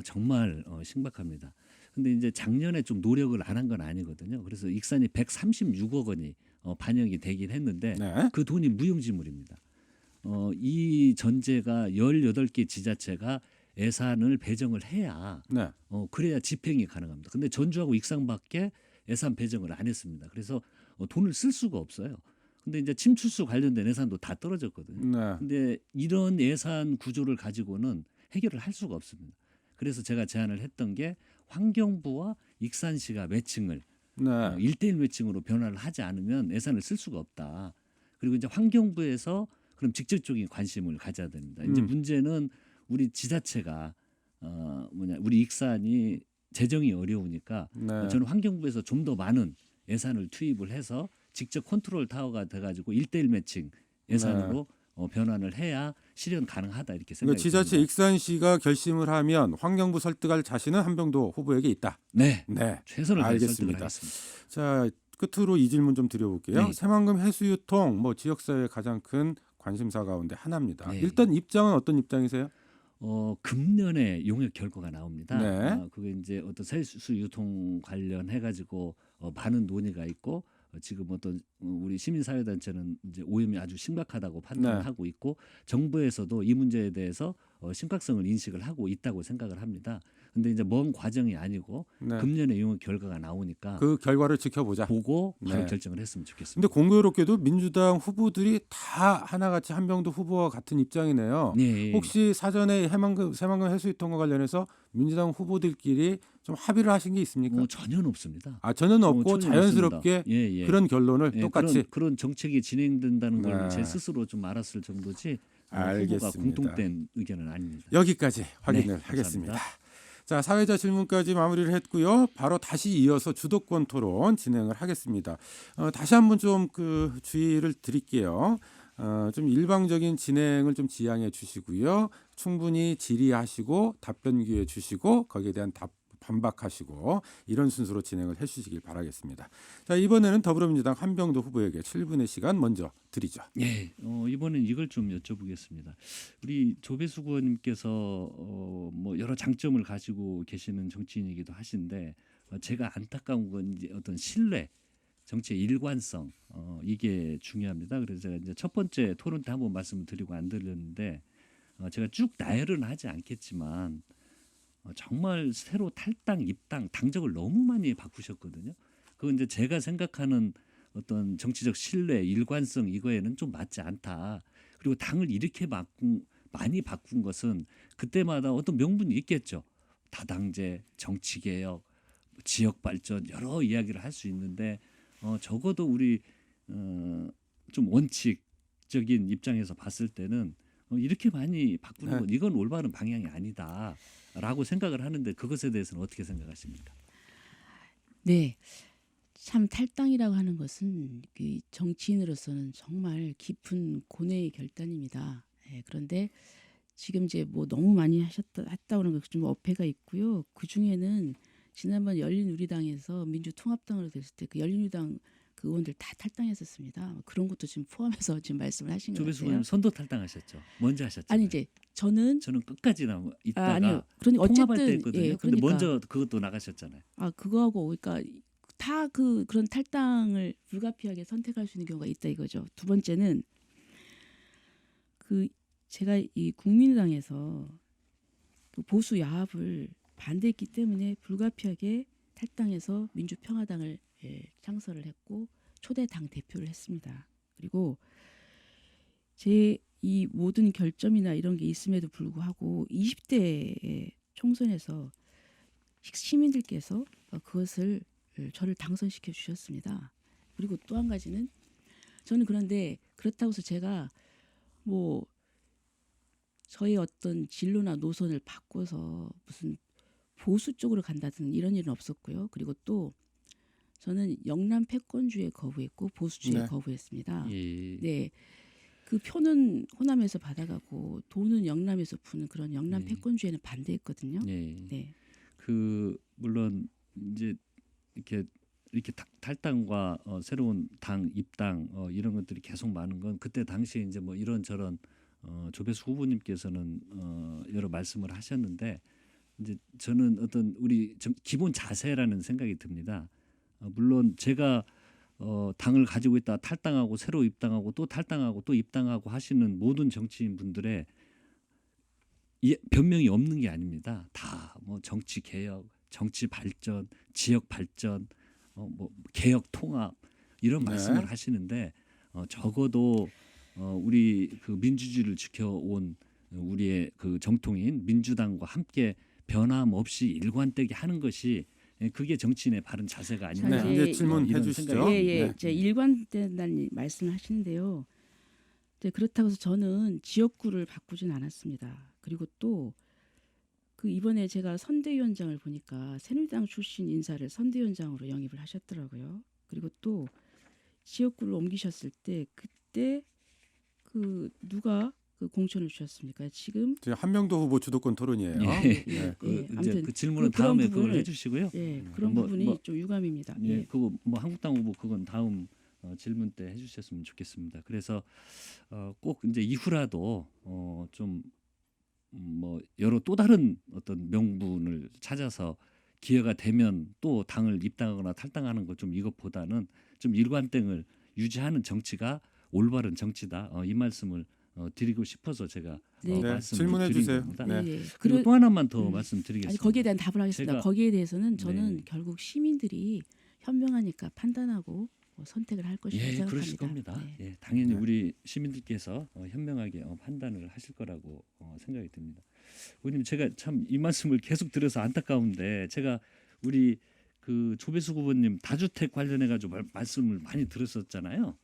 정말 심각합니다. 근데 이제 작년에 좀 노력을 안 한 건 아니거든요. 그래서 익산이 136억 원이 반영이 되긴 했는데 네. 그 돈이 무용지물입니다. 이 전제가 18개 지자체가 예산을 배정을 해야 네. 그래야 집행이 가능합니다. 근데 전주하고 익산밖에 예산 배정을 안 했습니다. 그래서 돈을 쓸 수가 없어요. 근데 이제 침출수 관련된 예산도 다 떨어졌거든요. 네. 근데 이런 예산 구조를 가지고는 해결을 할 수가 없습니다. 그래서 제가 제안을 했던 게 환경부와 익산시가 매칭을 네. 1대1 매칭으로 변화를 하지 않으면 예산을 쓸 수가 없다. 그리고 이제 환경부에서 그럼 직접적인 관심을 가져야 됩니다. 이제 문제는 우리 지자체가 우리 익산이 재정이 어려우니까 네. 저는 환경부에서 좀 더 많은 예산을 투입을 해서 직접 컨트롤 타워가 돼가지고 1대1 매칭 예산으로 변환을 해야 실현 가능하다 이렇게 그러니까 생각이 지자체 듭니다. 익산시가 결심을 하면 환경부 설득할 자신은 한병도 후보에게 있다. 네, 네. 최선을 다해 설득을 알겠습니다. 하겠습니다. 자, 끝으로 이 질문 좀 드려볼게요. 네. 새만금 해수유통 뭐 지역사회의 가장 큰 관심사 가운데 하나입니다. 네. 일단 입장은 어떤 입장이세요? 금년에 용역 결과가 나옵니다. 네. 그게 이제 어떤 세수 유통 관련해 가지고 많은 논의가 있고 지금 어떤 우리 시민사회단체는 이제 오염이 아주 심각하다고 판단하고 있고 정부에서도 이 문제에 대해서 심각성을 인식을 하고 있다고 생각을 합니다. 근데 이제 먼 과정이 아니고 네. 금년에 용역 결과가 나오니까 그 결과를 지켜보자. 보고 바로 네. 결정을 했으면 좋겠습니다. 근데 공교롭게도 민주당 후보들이 다 하나같이 한병도 후보와 같은 입장이네요. 네. 혹시 사전에 새만금 해수유통과 관련해서 민주당 후보들끼리 좀 합의를 하신 게 있습니까? 전혀 없습니다. 저는 없고 전혀 자연스럽게 없습니다. 예, 예. 그런 결론을 예, 똑같이. 그런 정책이 진행된다는 걸 네. 제 스스로 좀 알았을 정도지 알겠습니다. 후보가 공통된 의견은 아닙니다. 여기까지 확인을 네, 하겠습니다. 감사합니다. 자, 사회자 질문까지 마무리를 했고요. 바로 다시 이어서 주도권 토론 진행을 하겠습니다. 다시 한번 좀 그 주의를 드릴게요. 좀 일방적인 진행을 좀 지양해 주시고요. 충분히 질의하시고 답변 기회 주시고 거기에 대한 반박하시고 이런 순서로 진행을 해주시길 바라겠습니다. 자, 이번에는 더불어민주당 한병도 후보에게 7분의 시간 먼저 드리죠. 예, 이번엔 이걸 좀 여쭤보겠습니다. 우리 조배수 의원님께서 뭐 여러 장점을 가지고 계시는 정치인이기도 하신데 제가 안타까운 건 이제 어떤 신뢰, 정치의 일관성 이게 중요합니다. 그래서 제가 이제 첫 번째 토론 때 한번 말씀을 드리고 안 드렸는데 제가 쭉 나열은 하지 않겠지만 정말 새로 탈당, 입당, 당적을 너무 많이 바꾸셨거든요. 그건 이제 제가 생각하는 어떤 정치적 신뢰, 일관성 이거에는 좀 맞지 않다. 그리고 당을 이렇게 많이 바꾼 것은 그때마다 어떤 명분이 있겠죠. 다당제, 정치개혁, 지역 발전 여러 이야기를 할 수 있는데 적어도 우리 좀 원칙적인 입장에서 봤을 때는 이렇게 많이 바꾸는 건 이건 올바른 방향이 아니다라고 생각을 하는데 그것에 대해서는 어떻게 생각하십니까? 네. 참 탈당이라고 하는 것은 그 정치인으로서는 정말 깊은 고뇌의 결단입니다. 예, 그런데 지금 이제 뭐 너무 많이 했다고 하는 것 좀 어폐가 있고요. 그 중에는 지난번 열린우리당에서 민주통합당으로 됐을 때 그 열린우리당 그 의원들 다 탈당했었습니다. 그런 것도 지금 포함해서 지금 말씀을 하신 것 조배수 같아요. 의원님 선도 탈당하셨죠. 먼저 하셨죠. 아니 이제 저는 끝까지 있다가 아니요. 그러니까 통합할 어쨌든 때였거든요. 예, 근데 그러니까 먼저 그것도 나가셨잖아요. 그거하고 그러니까 다 그런 탈당을 불가피하게 선택할 수 있는 경우가 있다 이거죠. 두 번째는 그 제가 이 국민의당에서 그 보수 야합을 반대했기 때문에 불가피하게 탈당해서 민주평화당을 창설을 했고 초대 당 대표를 했습니다. 그리고 제 이 모든 결점이나 이런 게 있음에도 불구하고 20대 총선에서 시민들께서 그것을 저를 당선시켜 주셨습니다. 그리고 또 한 가지는 저는 그런데 그렇다고 해서 제가 뭐 저의 어떤 진로나 노선을 바꿔서 무슨 보수 쪽으로 간다든 이런 일은 없었고요. 그리고 또 저는 영남 패권주의에 거부했고 보수주의에 네. 거부했습니다. 예. 네. 그 표는 호남에서 받아가고 돈은 영남에서 푸는 그런 영남 네. 패권주의에는 반대했거든요. 예. 네. 물론 이제 이렇게 탈당과 새로운 당 입당 이런 것들이 계속 많은 건 그때 당시에 이제 뭐 이런저런 조배수 후보님께서는 여러 말씀을 하셨는데 이제 저는 어떤 우리 기본 자세라는 생각이 듭니다. 물론 제가 당을 가지고 있다가 탈당하고 새로 입당하고 또 탈당하고 또 입당하고 하시는 모든 정치인 분들의 변명이 없는 게 아닙니다. 다 뭐 정치 개혁, 정치 발전, 지역 발전, 뭐 개혁 통합 이런 네. 말씀을 하시는데 적어도 우리 그 민주주의를 지켜온 우리의 그 정통인 민주당과 함께 변함없이 일관되게 하는 것이 그게 정치인의 바른 자세가 아닌가. 자, 네, 이제 질문해 이런 주시죠. 생각이 예, 네. 제 일관된다는 말씀을 하시는데요. 네, 그렇다고 해서 저는 지역구를 바꾸진 않았습니다. 그리고 또 그 이번에 제가 선대위원장을 보니까 새누리당 출신 인사를 선대위원장으로 영입을 하셨더라고요. 그리고 또 지역구를 옮기셨을 때 그때 그 누가 그 공천을 주셨습니까? 지금 지금 한명도 후보 주도권 토론이에요. 예. 네. 이제 아무튼 그 질문은 그런 다음에 그걸 부분을- 해주시고요. 예, 그런 뭐- 부분이 뭐- 좀 유감입니다. 예, 예. 그거 뭐 한국당 후보 그건 다음 질문 때 해주셨으면 좋겠습니다. 그래서 꼭 이제 이후라도 좀 뭐 여러 또 다른 어떤 명분을 찾아서 기회가 되면 또 당을 입당하거나 탈당하는 것 좀 이것보다는 좀 일관됨을 유지하는 정치가 올바른 정치다. 이 말씀을 드리고 싶어서 제가 네. 네, 말씀을 질문해 드린 주세요. 겁니다. 네. 예, 예. 그리고 또 하나만 더 음. 말씀드리겠습니다. 아니 거기에 대한 답을 하겠습니다. 제가- 거기에 대해서는 저는 네. 결국 시민들이 현명하니까 판단하고 선택을 할 것이라고 예, 생각합니다. 그러실 겁니다. 네. 예, 당연히 네. 우리 시민들께서 현명하게 판단을 하실 거라고 생각이 듭니다. 의원님, 제가 참 이 말씀을 계속 드려서 안타까운데 제가 우리 그 조배수 후보님 다주택 관련해 가지고 말씀을 많이 들었었잖아요.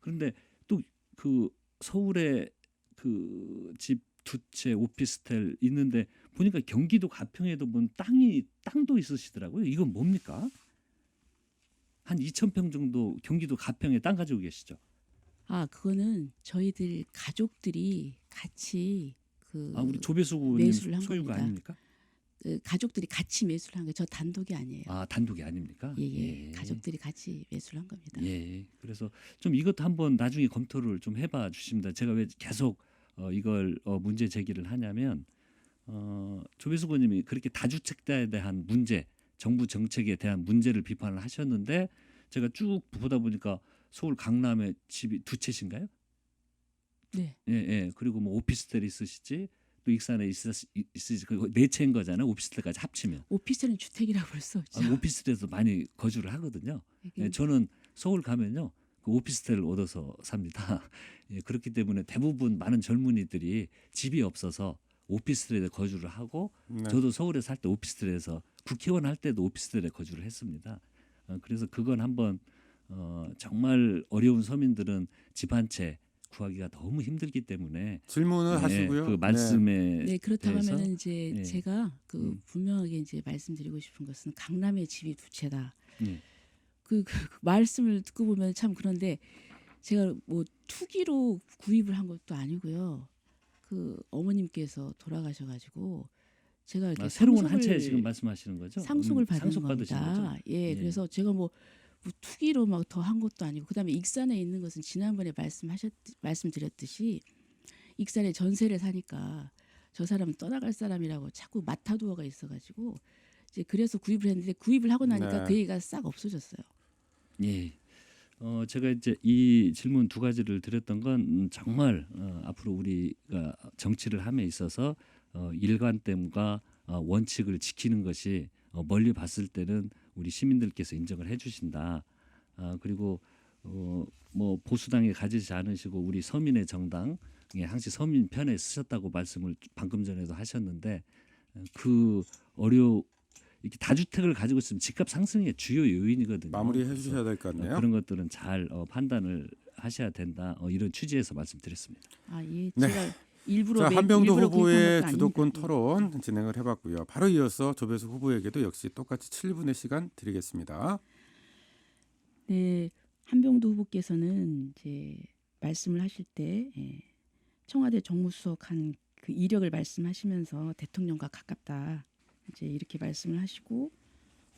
그런데 또 그 서울에 그 집 두 채 오피스텔 있는데 보니까 경기도 가평에도 본 땅도 있으시더라고요. 이건 뭡니까? 한 2,000평 정도 경기도 가평에 땅 가지고 계시죠? 아 그거는 저희들 가족들이 같이 그 우리 조배수 후보님 매수를 한 소유가 겁니다. 아닙니까? 그 가족들이 같이 매수를 한 거예요. 저 단독이 아니에요. 단독이 아닙니까? 예. 가족들이 같이 매수를 한 겁니다. 예. 그래서 좀 이것도 한번 나중에 검토를 좀 해봐 주십니다. 제가 왜 계속 이걸 문제 제기를 하냐면 조배수 후보님이 그렇게 다주택자에 대한 문제, 정부 정책에 대한 문제를 비판을 하셨는데 제가 쭉 보다 보니까 서울 강남에 집이 두 채신가요? 네. 예. 그리고 뭐 오피스텔 있으시지, 또 익산에 있으시 그 네 채인 거잖아요. 오피스텔까지 합치면. 오피스텔은 주택이라고 볼 수 없죠. 오피스텔에서 많이 거주를 하거든요. 예, 저는 서울 가면요, 그 오피스텔을 얻어서 삽니다. 예, 그렇기 때문에 대부분 많은 젊은이들이 집이 없어서 오피스텔에 거주를 하고, 네. 저도 서울에 살 때 오피스텔에서 국회의원 할 때도 오피스텔에 거주를 했습니다. 그래서 그건 한번 정말 어려운 서민들은 집 한 채 구하기가 너무 힘들기 때문에 질문을 하시고요. 그 말씀에 네, 그렇다고 대해서 하면은 이제 예. 제가 그 분명하게 이제 말씀드리고 싶은 것은 강남에 집이 두 채다. 예. 그 말씀을 듣고 보면 참 그런데 제가 뭐 투기로 구입을 한 것도 아니고요. 그 어머님께서 돌아가셔가지고 제가 이렇게 새로운 한 채 상속을 지금 말씀하시는 거죠? 상속을 받은 상속 받으신 겁니다. 거죠? 예, 예. 그래서 제가 뭐 투기로 막 더 한 것도 아니고 그다음에 익산에 있는 것은 지난번에 말씀드렸듯이 익산에 전세를 사니까 저 사람은 떠나갈 사람이라고 자꾸 마타도어가 있어가지고 이제 그래서 구입을 했는데 구입을 하고 나니까 네. 그 얘기가 싹 없어졌어요. 예. 제가 이제 이 질문 두 가지를 드렸던 건 정말 앞으로 우리가 정치를 함에 있어서 일관됨과 원칙을 지키는 것이 멀리 봤을 때는 우리 시민들께서 인정을 해주신다. 그리고 뭐 보수당에 가지지 않으시고 우리 서민의 정당, 항시 서민 편에 쓰셨다고 말씀을 방금 전에도 하셨는데 이렇게 다주택을 가지고 있으면 집값 상승의 주요 요인이거든요. 마무리해 주셔야 될 것 같네요. 그런 것들은 잘 판단을 하셔야 된다. 이런 취지에서 말씀드렸습니다. 아, 예, 네. 제가 일부러 자, 한병도 일부러 후보의 구입한 것도 주도권 아닙니다. 토론 진행을 해봤고요. 바로 이어서 조배수 후보에게도 역시 똑같이 7분의 시간 드리겠습니다. 네, 한병도 후보께서는 이제 말씀을 하실 때 청와대 정무수석 한 그 이력을 말씀하시면서 대통령과 가깝다 이제 이렇게 말씀을 하시고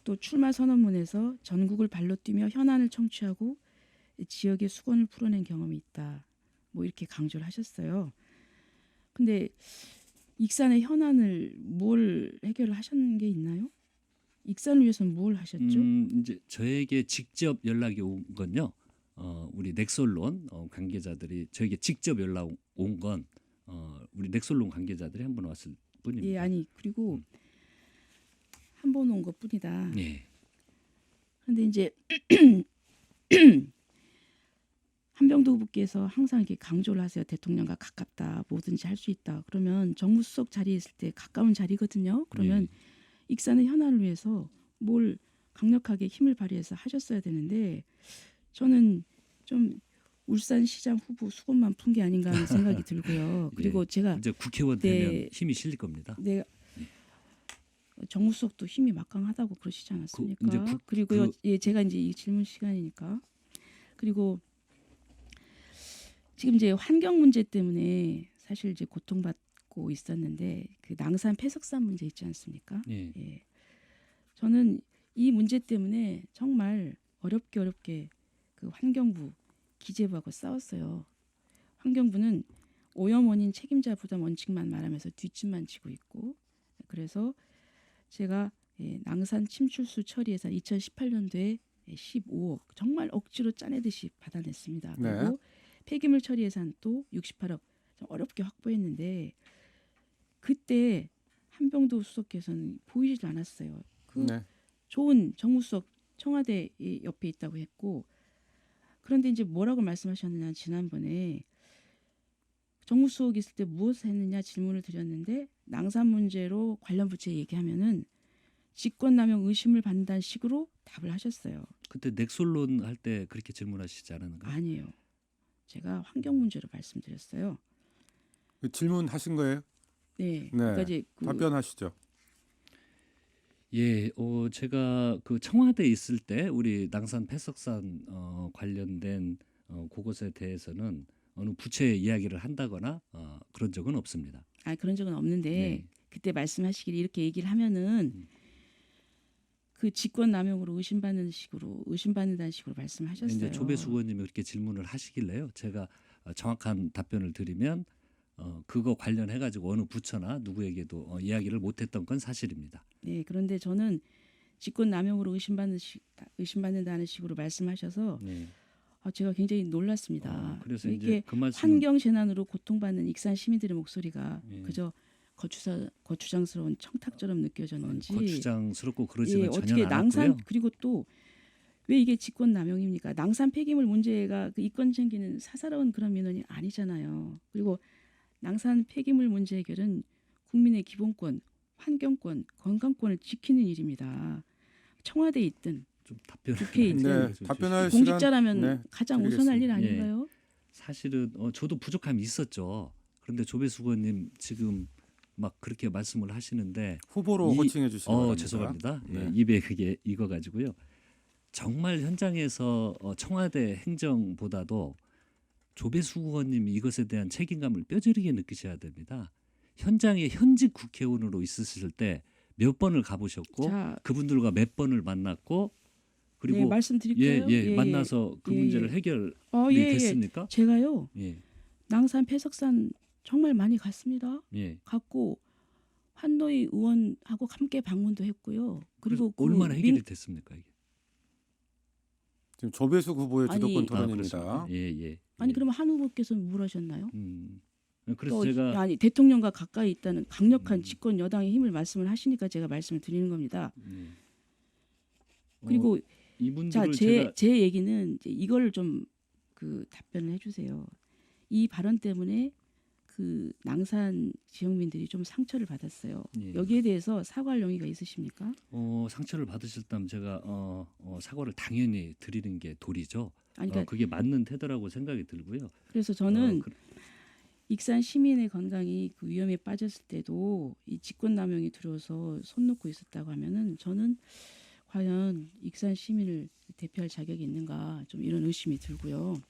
또 출마 선언문에서 전국을 발로 뛰며 현안을 청취하고 지역의 수건을 풀어낸 경험이 있다. 뭐 이렇게 강조를 하셨어요. 근데 익산의 현안을 뭘 해결을 하셨는 게 있나요? 익산을 위해서는 뭘 하셨죠? 이제 저에게 직접 연락이 온 건요. 우리 넥솔론 관계자들이 저에게 직접 연락 온 건 우리 넥솔론 관계자들이 한 번 왔을 뿐입니다. 예, 아니 그리고 한 번 온 것뿐이다. 예. 그런데 이제 한병도 후보께서 항상 이렇게 강조를 하세요. 대통령과 가깝다, 뭐든지 할 수 있다. 그러면 정무수석 자리에 있을 때 가까운 자리거든요. 그러면 예. 익산의 현안을 위해서 뭘 강력하게 힘을 발휘해서 하셨어야 되는데 저는 좀 울산시장 후보 수건만 푼 게 아닌가 하는 생각이 들고요. 그리고 제가 이제 국회의원 네. 되면 힘이 실릴 겁니다. 내 정무수석도 힘이 막강하다고 그러시지 않았습니까? 이제 그리고요, 예, 제가 이제 이 질문 시간이니까 그리고 지금 이제 환경 문제 때문에 사실 이제 고통받고 있었는데 그 낭산 폐석산 문제 있지 않습니까? 예. 예. 저는 이 문제 때문에 정말 어렵게 그 환경부 기재부하고 싸웠어요. 환경부는 오염 원인 책임자 부담 원칙만 말하면서 뒷짐만 지고 있고 그래서 제가 낭산 침출수 처리 예산 2018년도에 15억 정말 억지로 짜내듯이 받아냈습니다. 네. 그리고 폐기물 처리 예산 또 68억 좀 어렵게 확보했는데 그때 한병도 수석께서는 보이지도 않았어요. 그 네. 좋은 정무수석 청와대 옆에 있다고 했고 그런데 이제 뭐라고 말씀하셨느냐 지난번에 정무수석 있을 때 무엇을 했느냐 질문을 드렸는데 낭산 문제로 관련 부처 얘기하면은 직권남용 의심을 받는다는 식으로 답을 하셨어요. 그때 넥솔론 할 때 그렇게 질문하시지 않았는가요? 아니에요. 제가 환경 문제로 말씀드렸어요. 그 질문하신 거예요? 네. 네. 그러니까 이제 답변하시죠. 예, 제가 그 청와대에 있을 때 우리 낭산 폐석산 관련된 그것에 대해서는 어느 부처의 이야기를 한다거나 그런 적은 없습니다. 그런 적은 없는데 네. 그때 말씀하시길 이렇게 얘기를 하면은 그 직권남용으로 의심받는다는 식으로 말씀하셨어요. 이제 조배수 의원님이 그렇게 질문을 하시길래요. 제가 정확한 답변을 드리면 그거 관련해 가지고 어느 부처나 누구에게도 이야기를 못했던 건 사실입니다. 네, 그런데 저는 직권남용으로 의심받는다는 식으로 말씀하셔서 네. 제가 굉장히 놀랐습니다. 그래서 이게 이제 그 말씀 환경 재난으로 고통받는 익산 시민들의 목소리가 예. 그저 거추장스러운 청탁처럼 느껴졌는지 거추장스럽고 그러지는 예, 전혀 어떻게 낭산 않았고요. 그리고 또 왜 이게 직권남용입니까? 낭산 폐기물 문제가 그 이권 챙기는 사사로운 그런 민원이 아니잖아요. 그리고 낭산 폐기물 문제 해결은 국민의 기본권, 환경권, 건강권을 지키는 일입니다. 청와대에 있든 좀 답변을 국회에 있든 네, 답변할 공직자라면 시간 가장 드리겠습니다. 우선할 일 아닌가요? 사실은 저도 부족함이 있었죠. 그런데 조배수 의원님 지금 막 그렇게 말씀을 하시는데 후보로 호칭해 주시기 바랍니다. 죄송합니다. 네. 예, 입에 그게 익어가지고요. 정말 현장에서 청와대 행정보다도 조배수 의원님이 이것에 대한 책임감을 뼈저리게 느끼셔야 됩니다. 현장에 현직 국회의원으로 있으실 때 몇 번을 가보셨고 자, 그분들과 몇 번을 만났고 그리고 네, 말씀드릴까요? 만나서 그 예, 문제를 예. 해결이 예. 됐습니까? 제가요 예, 낭산 폐석산 정말 많이 갔습니다. 예. 갔고 한노희 의원하고 함께 방문도 했고요. 그리고 그 얼마나 해결이 됐습니까 이게? 지금 조배숙 후보의 아니, 주도권 아, 토론입니다. 그렇습니까? 예. 아니 그러면 한 후보께서는 뭘 하셨나요? 그래서 또 제가 아니 대통령과 가까이 있다는 강력한 음. 집권 여당의 힘을 말씀을 하시니까 제가 말씀을 드리는 겁니다. 예. 그리고 이분들을 제 얘기는 이제 이걸 좀 그 답변을 해주세요. 이 발언 때문에 그 낭산 지역민들이 좀 상처를 받았어요. 예. 여기에 대해서 사과할 용의가 있으십니까? 상처를 받으셨다면 제가 사과를 당연히 드리는 게 도리죠. 아니, 그러니까 그게 맞는 태도라고 생각이 들고요. 그래서 저는 그- 익산 시민의 건강이 그 위험에 빠졌을 때도 이 직권남용이 두려워서 손 놓고 있었다고 하면은 저는 과연 익산 시민을 대표할 자격이 있는가 좀 이런 의심이 들고요.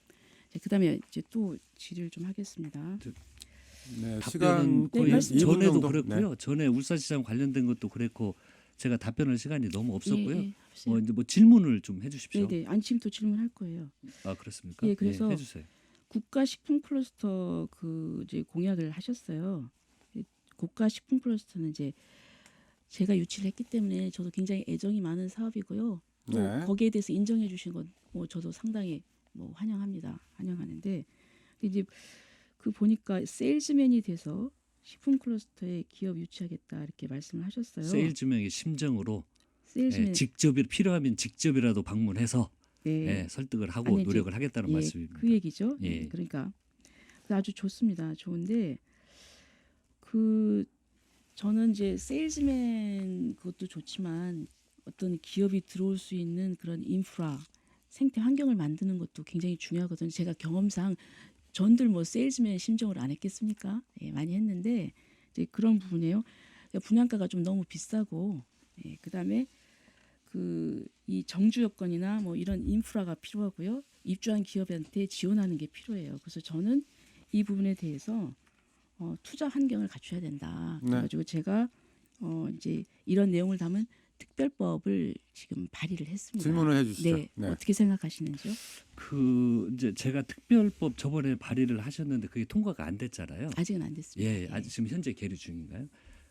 그다음에 이제 또 질의를 좀 하겠습니다. 네, 답변은 시간 네, 거의 말씀- 전에도 정도? 그랬고요. 전에 울산시장 관련된 것도 그랬고 제가 답변할 시간이 너무 없었고요. 하세요. 이제 뭐 질문을 좀 해주십시오. 네네. 아니 지금 또 질문할 거예요. 아 그렇습니까? 예, 그래서 해주세요. 국가식품 클러스터 그 이제 공약을 하셨어요. 국가식품 클러스터는 이제 제가 유치를 했기 때문에 저도 굉장히 애정이 많은 사업이고요. 또 네. 거기에 대해서 인정해 주신 건 뭐 저도 상당히 뭐 환영합니다. 환영하는데 이제 그 보니까 세일즈맨이 돼서 식품 클러스터에 기업 유치하겠다 이렇게 말씀을 하셨어요. 세일즈맨의 심정으로 세일즈맨 필요하면 직접이라도 방문해서 네. 설득을 하고 아니, 이제 노력을 하겠다는 예, 말씀입니다. 그 얘기죠. 예. 그러니까 아주 좋습니다. 좋은데 그 저는 이제 세일즈맨 그것도 좋지만 어떤 기업이 들어올 수 있는 그런 인프라 생태 환경을 만드는 것도 굉장히 중요하거든요. 제가 경험상 전들 뭐 세일즈맨 심정을 안 했겠습니까? 예, 많이 했는데 이제 그런 부분이에요. 그러니까 분양가가 좀 너무 비싸고 그다음에 그 이 정주 여건이나 뭐 이런 인프라가 필요하고요. 입주한 기업한테 지원하는 게 필요해요. 그래서 저는 이 부분에 대해서 투자 환경을 갖춰야 된다. 네. 그래가지고 제가 이제 이런 내용을 담은 특별법을 지금 발의를 했습니다. 질문을 해주시죠. 네. 네. 어떻게 생각하시는지요? 그 이제 제가 특별법 저번에 발의를 하셨는데 그게 통과가 안 됐잖아요. 아직은 안 됐습니다. 예, 아직 지금 현재 계류 중인가요?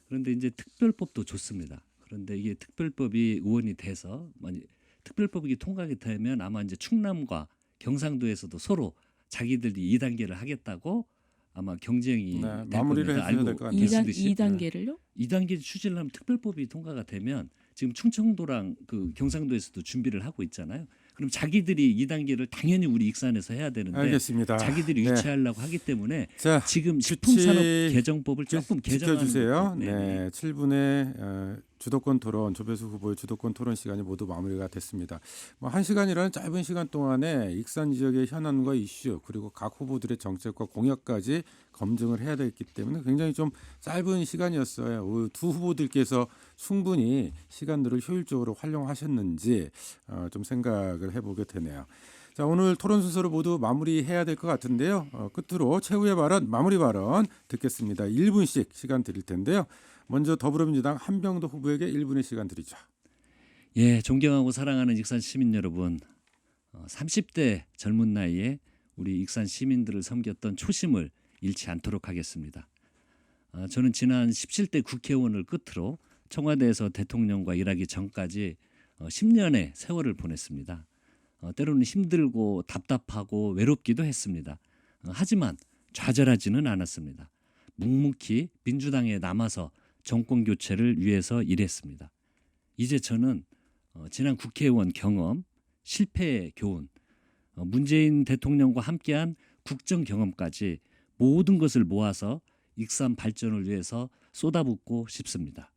그런데 이제 특별법도 좋습니다. 그런데 이게 특별법이 의원이 돼서 특별법이 통과가 되면 아마 이제 충남과 경상도에서도 서로 자기들이 2단계를 하겠다고 아마 경쟁이 네, 될 마무리를 겁니다. 해주셔야 될 것 같아요. 2단계를요? 2단계 추진을 하면 특별법이 통과가 되면 지금 충청도랑 그 경상도에서도 준비를 하고 있잖아요. 그럼 자기들이 2단계를 당연히 우리 익산에서 해야 되는데 알겠습니다. 자기들이 네. 유치하려고 하기 때문에 자, 지금 규칙 식품산업 개정법을 조금 개정하는 지켜주세요. 것도, 네, 7분의 주도권 토론, 조배수 후보의 주도권 토론 시간이 모두 마무리가 됐습니다. 뭐 1시간이라는 짧은 시간 동안에 익산 지역의 현안과 이슈 그리고 각 후보들의 정책과 공약까지 검증을 해야 되기 때문에 굉장히 좀 짧은 시간이었어요. 두 후보들께서 충분히 시간들을 효율적으로 활용하셨는지 좀 생각을 해보게 되네요. 자, 오늘 토론 순서를 모두 마무리해야 될 것 같은데요. 끝으로 최후의 발언, 마무리 발언 듣겠습니다. 1분씩 시간 드릴 텐데요. 먼저 더불어민주당 한병도 후보에게 1분의 시간 드리죠. 예, 존경하고 사랑하는 익산 시민 여러분, 30대 젊은 나이에 우리 익산 시민들을 섬겼던 초심을 잃지 않도록 하겠습니다. 저는 지난 17대 국회의원을 끝으로 청와대에서 대통령과 일하기 전까지 10년의 세월을 보냈습니다. 때로는 힘들고 답답하고 외롭기도 했습니다. 하지만 좌절하지는 않았습니다. 묵묵히 민주당에 남아서 정권 교체를 위해서 일했습니다. 이제 저는 지난 국회의원 경험, 실패의 교훈, 문재인 대통령과 함께한 국정 경험까지 모든 것을 모아서 익산 발전을 위해서 쏟아붓고 싶습니다.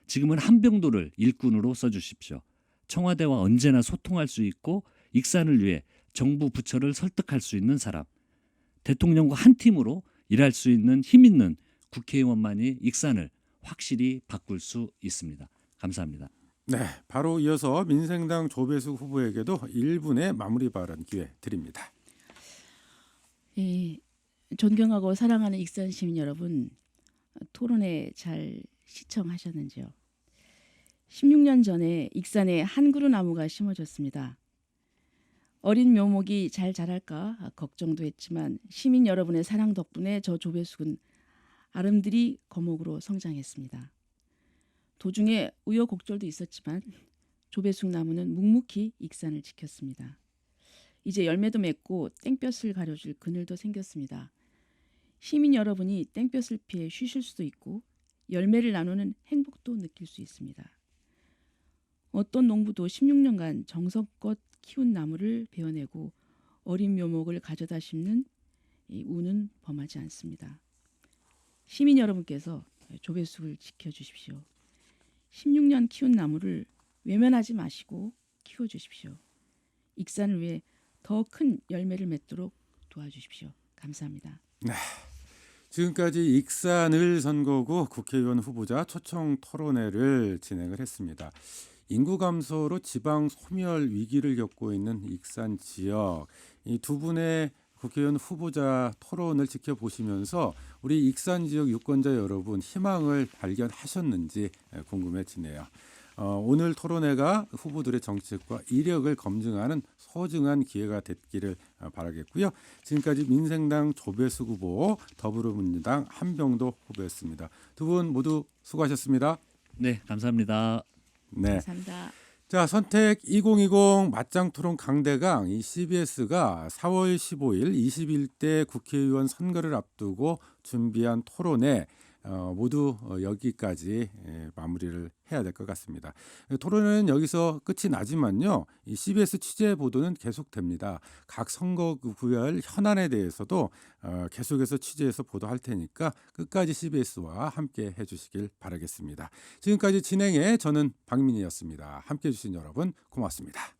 지금은 한병도를 일꾼으로 써주십시오. 청와대와 언제나 소통할 수 있고 익산을 위해 정부 부처를 설득할 수 있는 사람, 대통령과 한 팀으로 일할 수 있는 힘 있는 국회의원만이 익산을 확실히 바꿀 수 있습니다. 감사합니다. 네, 바로 이어서 민생당 조배수 후보에게도 1분의 마무리 발언 기회 드립니다. 예, 존경하고 사랑하는 익산 시민 여러분, 토론회 잘 시청하셨는지요? 16년 전에 익산에 한 그루 나무가 심어졌습니다. 어린 묘목이 잘 자랄까 걱정도 했지만 시민 여러분의 사랑 덕분에 저 조배숙은 아름드리 거목으로 성장했습니다. 도중에 우여곡절도 있었지만 조배숙 나무는 묵묵히 익산을 지켰습니다. 이제 열매도 맺고 땡볕을 가려줄 그늘도 생겼습니다. 시민 여러분이 땡볕을 피해 쉬실 수도 있고 열매를 나누는 행복도 느낄 수 있습니다. 어떤 농부도 16년간 정성껏 키운 나무를 베어내고 어린 묘목을 가져다 심는 이 운은 범하지 않습니다. 시민 여러분께서 조배숙을 지켜주십시오. 16년 키운 나무를 외면하지 마시고 키워주십시오. 익산을 위해 더 큰 열매를 맺도록 도와주십시오. 감사합니다. 지금까지 익산을 선거구 국회의원 후보자 초청 토론회를 진행을 했습니다. 인구 감소로 지방 소멸 위기를 겪고 있는 익산 지역, 이 두 분의 국회의원 후보자 토론을 지켜보시면서 우리 익산 지역 유권자 여러분 희망을 발견하셨는지 궁금해지네요. 오늘 토론회가 후보들의 정책과 이력을 검증하는 소중한 기회가 됐기를 바라겠고요. 지금까지 민생당 조배숙 후보, 더불어민주당 한병도 후보였습니다. 두 분 모두 수고하셨습니다. 네, 감사합니다. 네. 감사합니다. 자, 선택 2020 맞짱 토론 강대강 이 CBS가 4월 15일 21대 국회의원 선거를 앞두고 준비한 토론에 모두 여기까지 마무리를 해야 될 것 같습니다. 토론은 여기서 끝이 나지만요. 이 CBS 취재 보도는 계속됩니다. 각 선거구별 현안에 대해서도 계속해서 취재해서 보도할 테니까 끝까지 CBS와 함께 해주시길 바라겠습니다. 지금까지 진행해 저는 박민희였습니다. 함께해 주신 여러분 고맙습니다.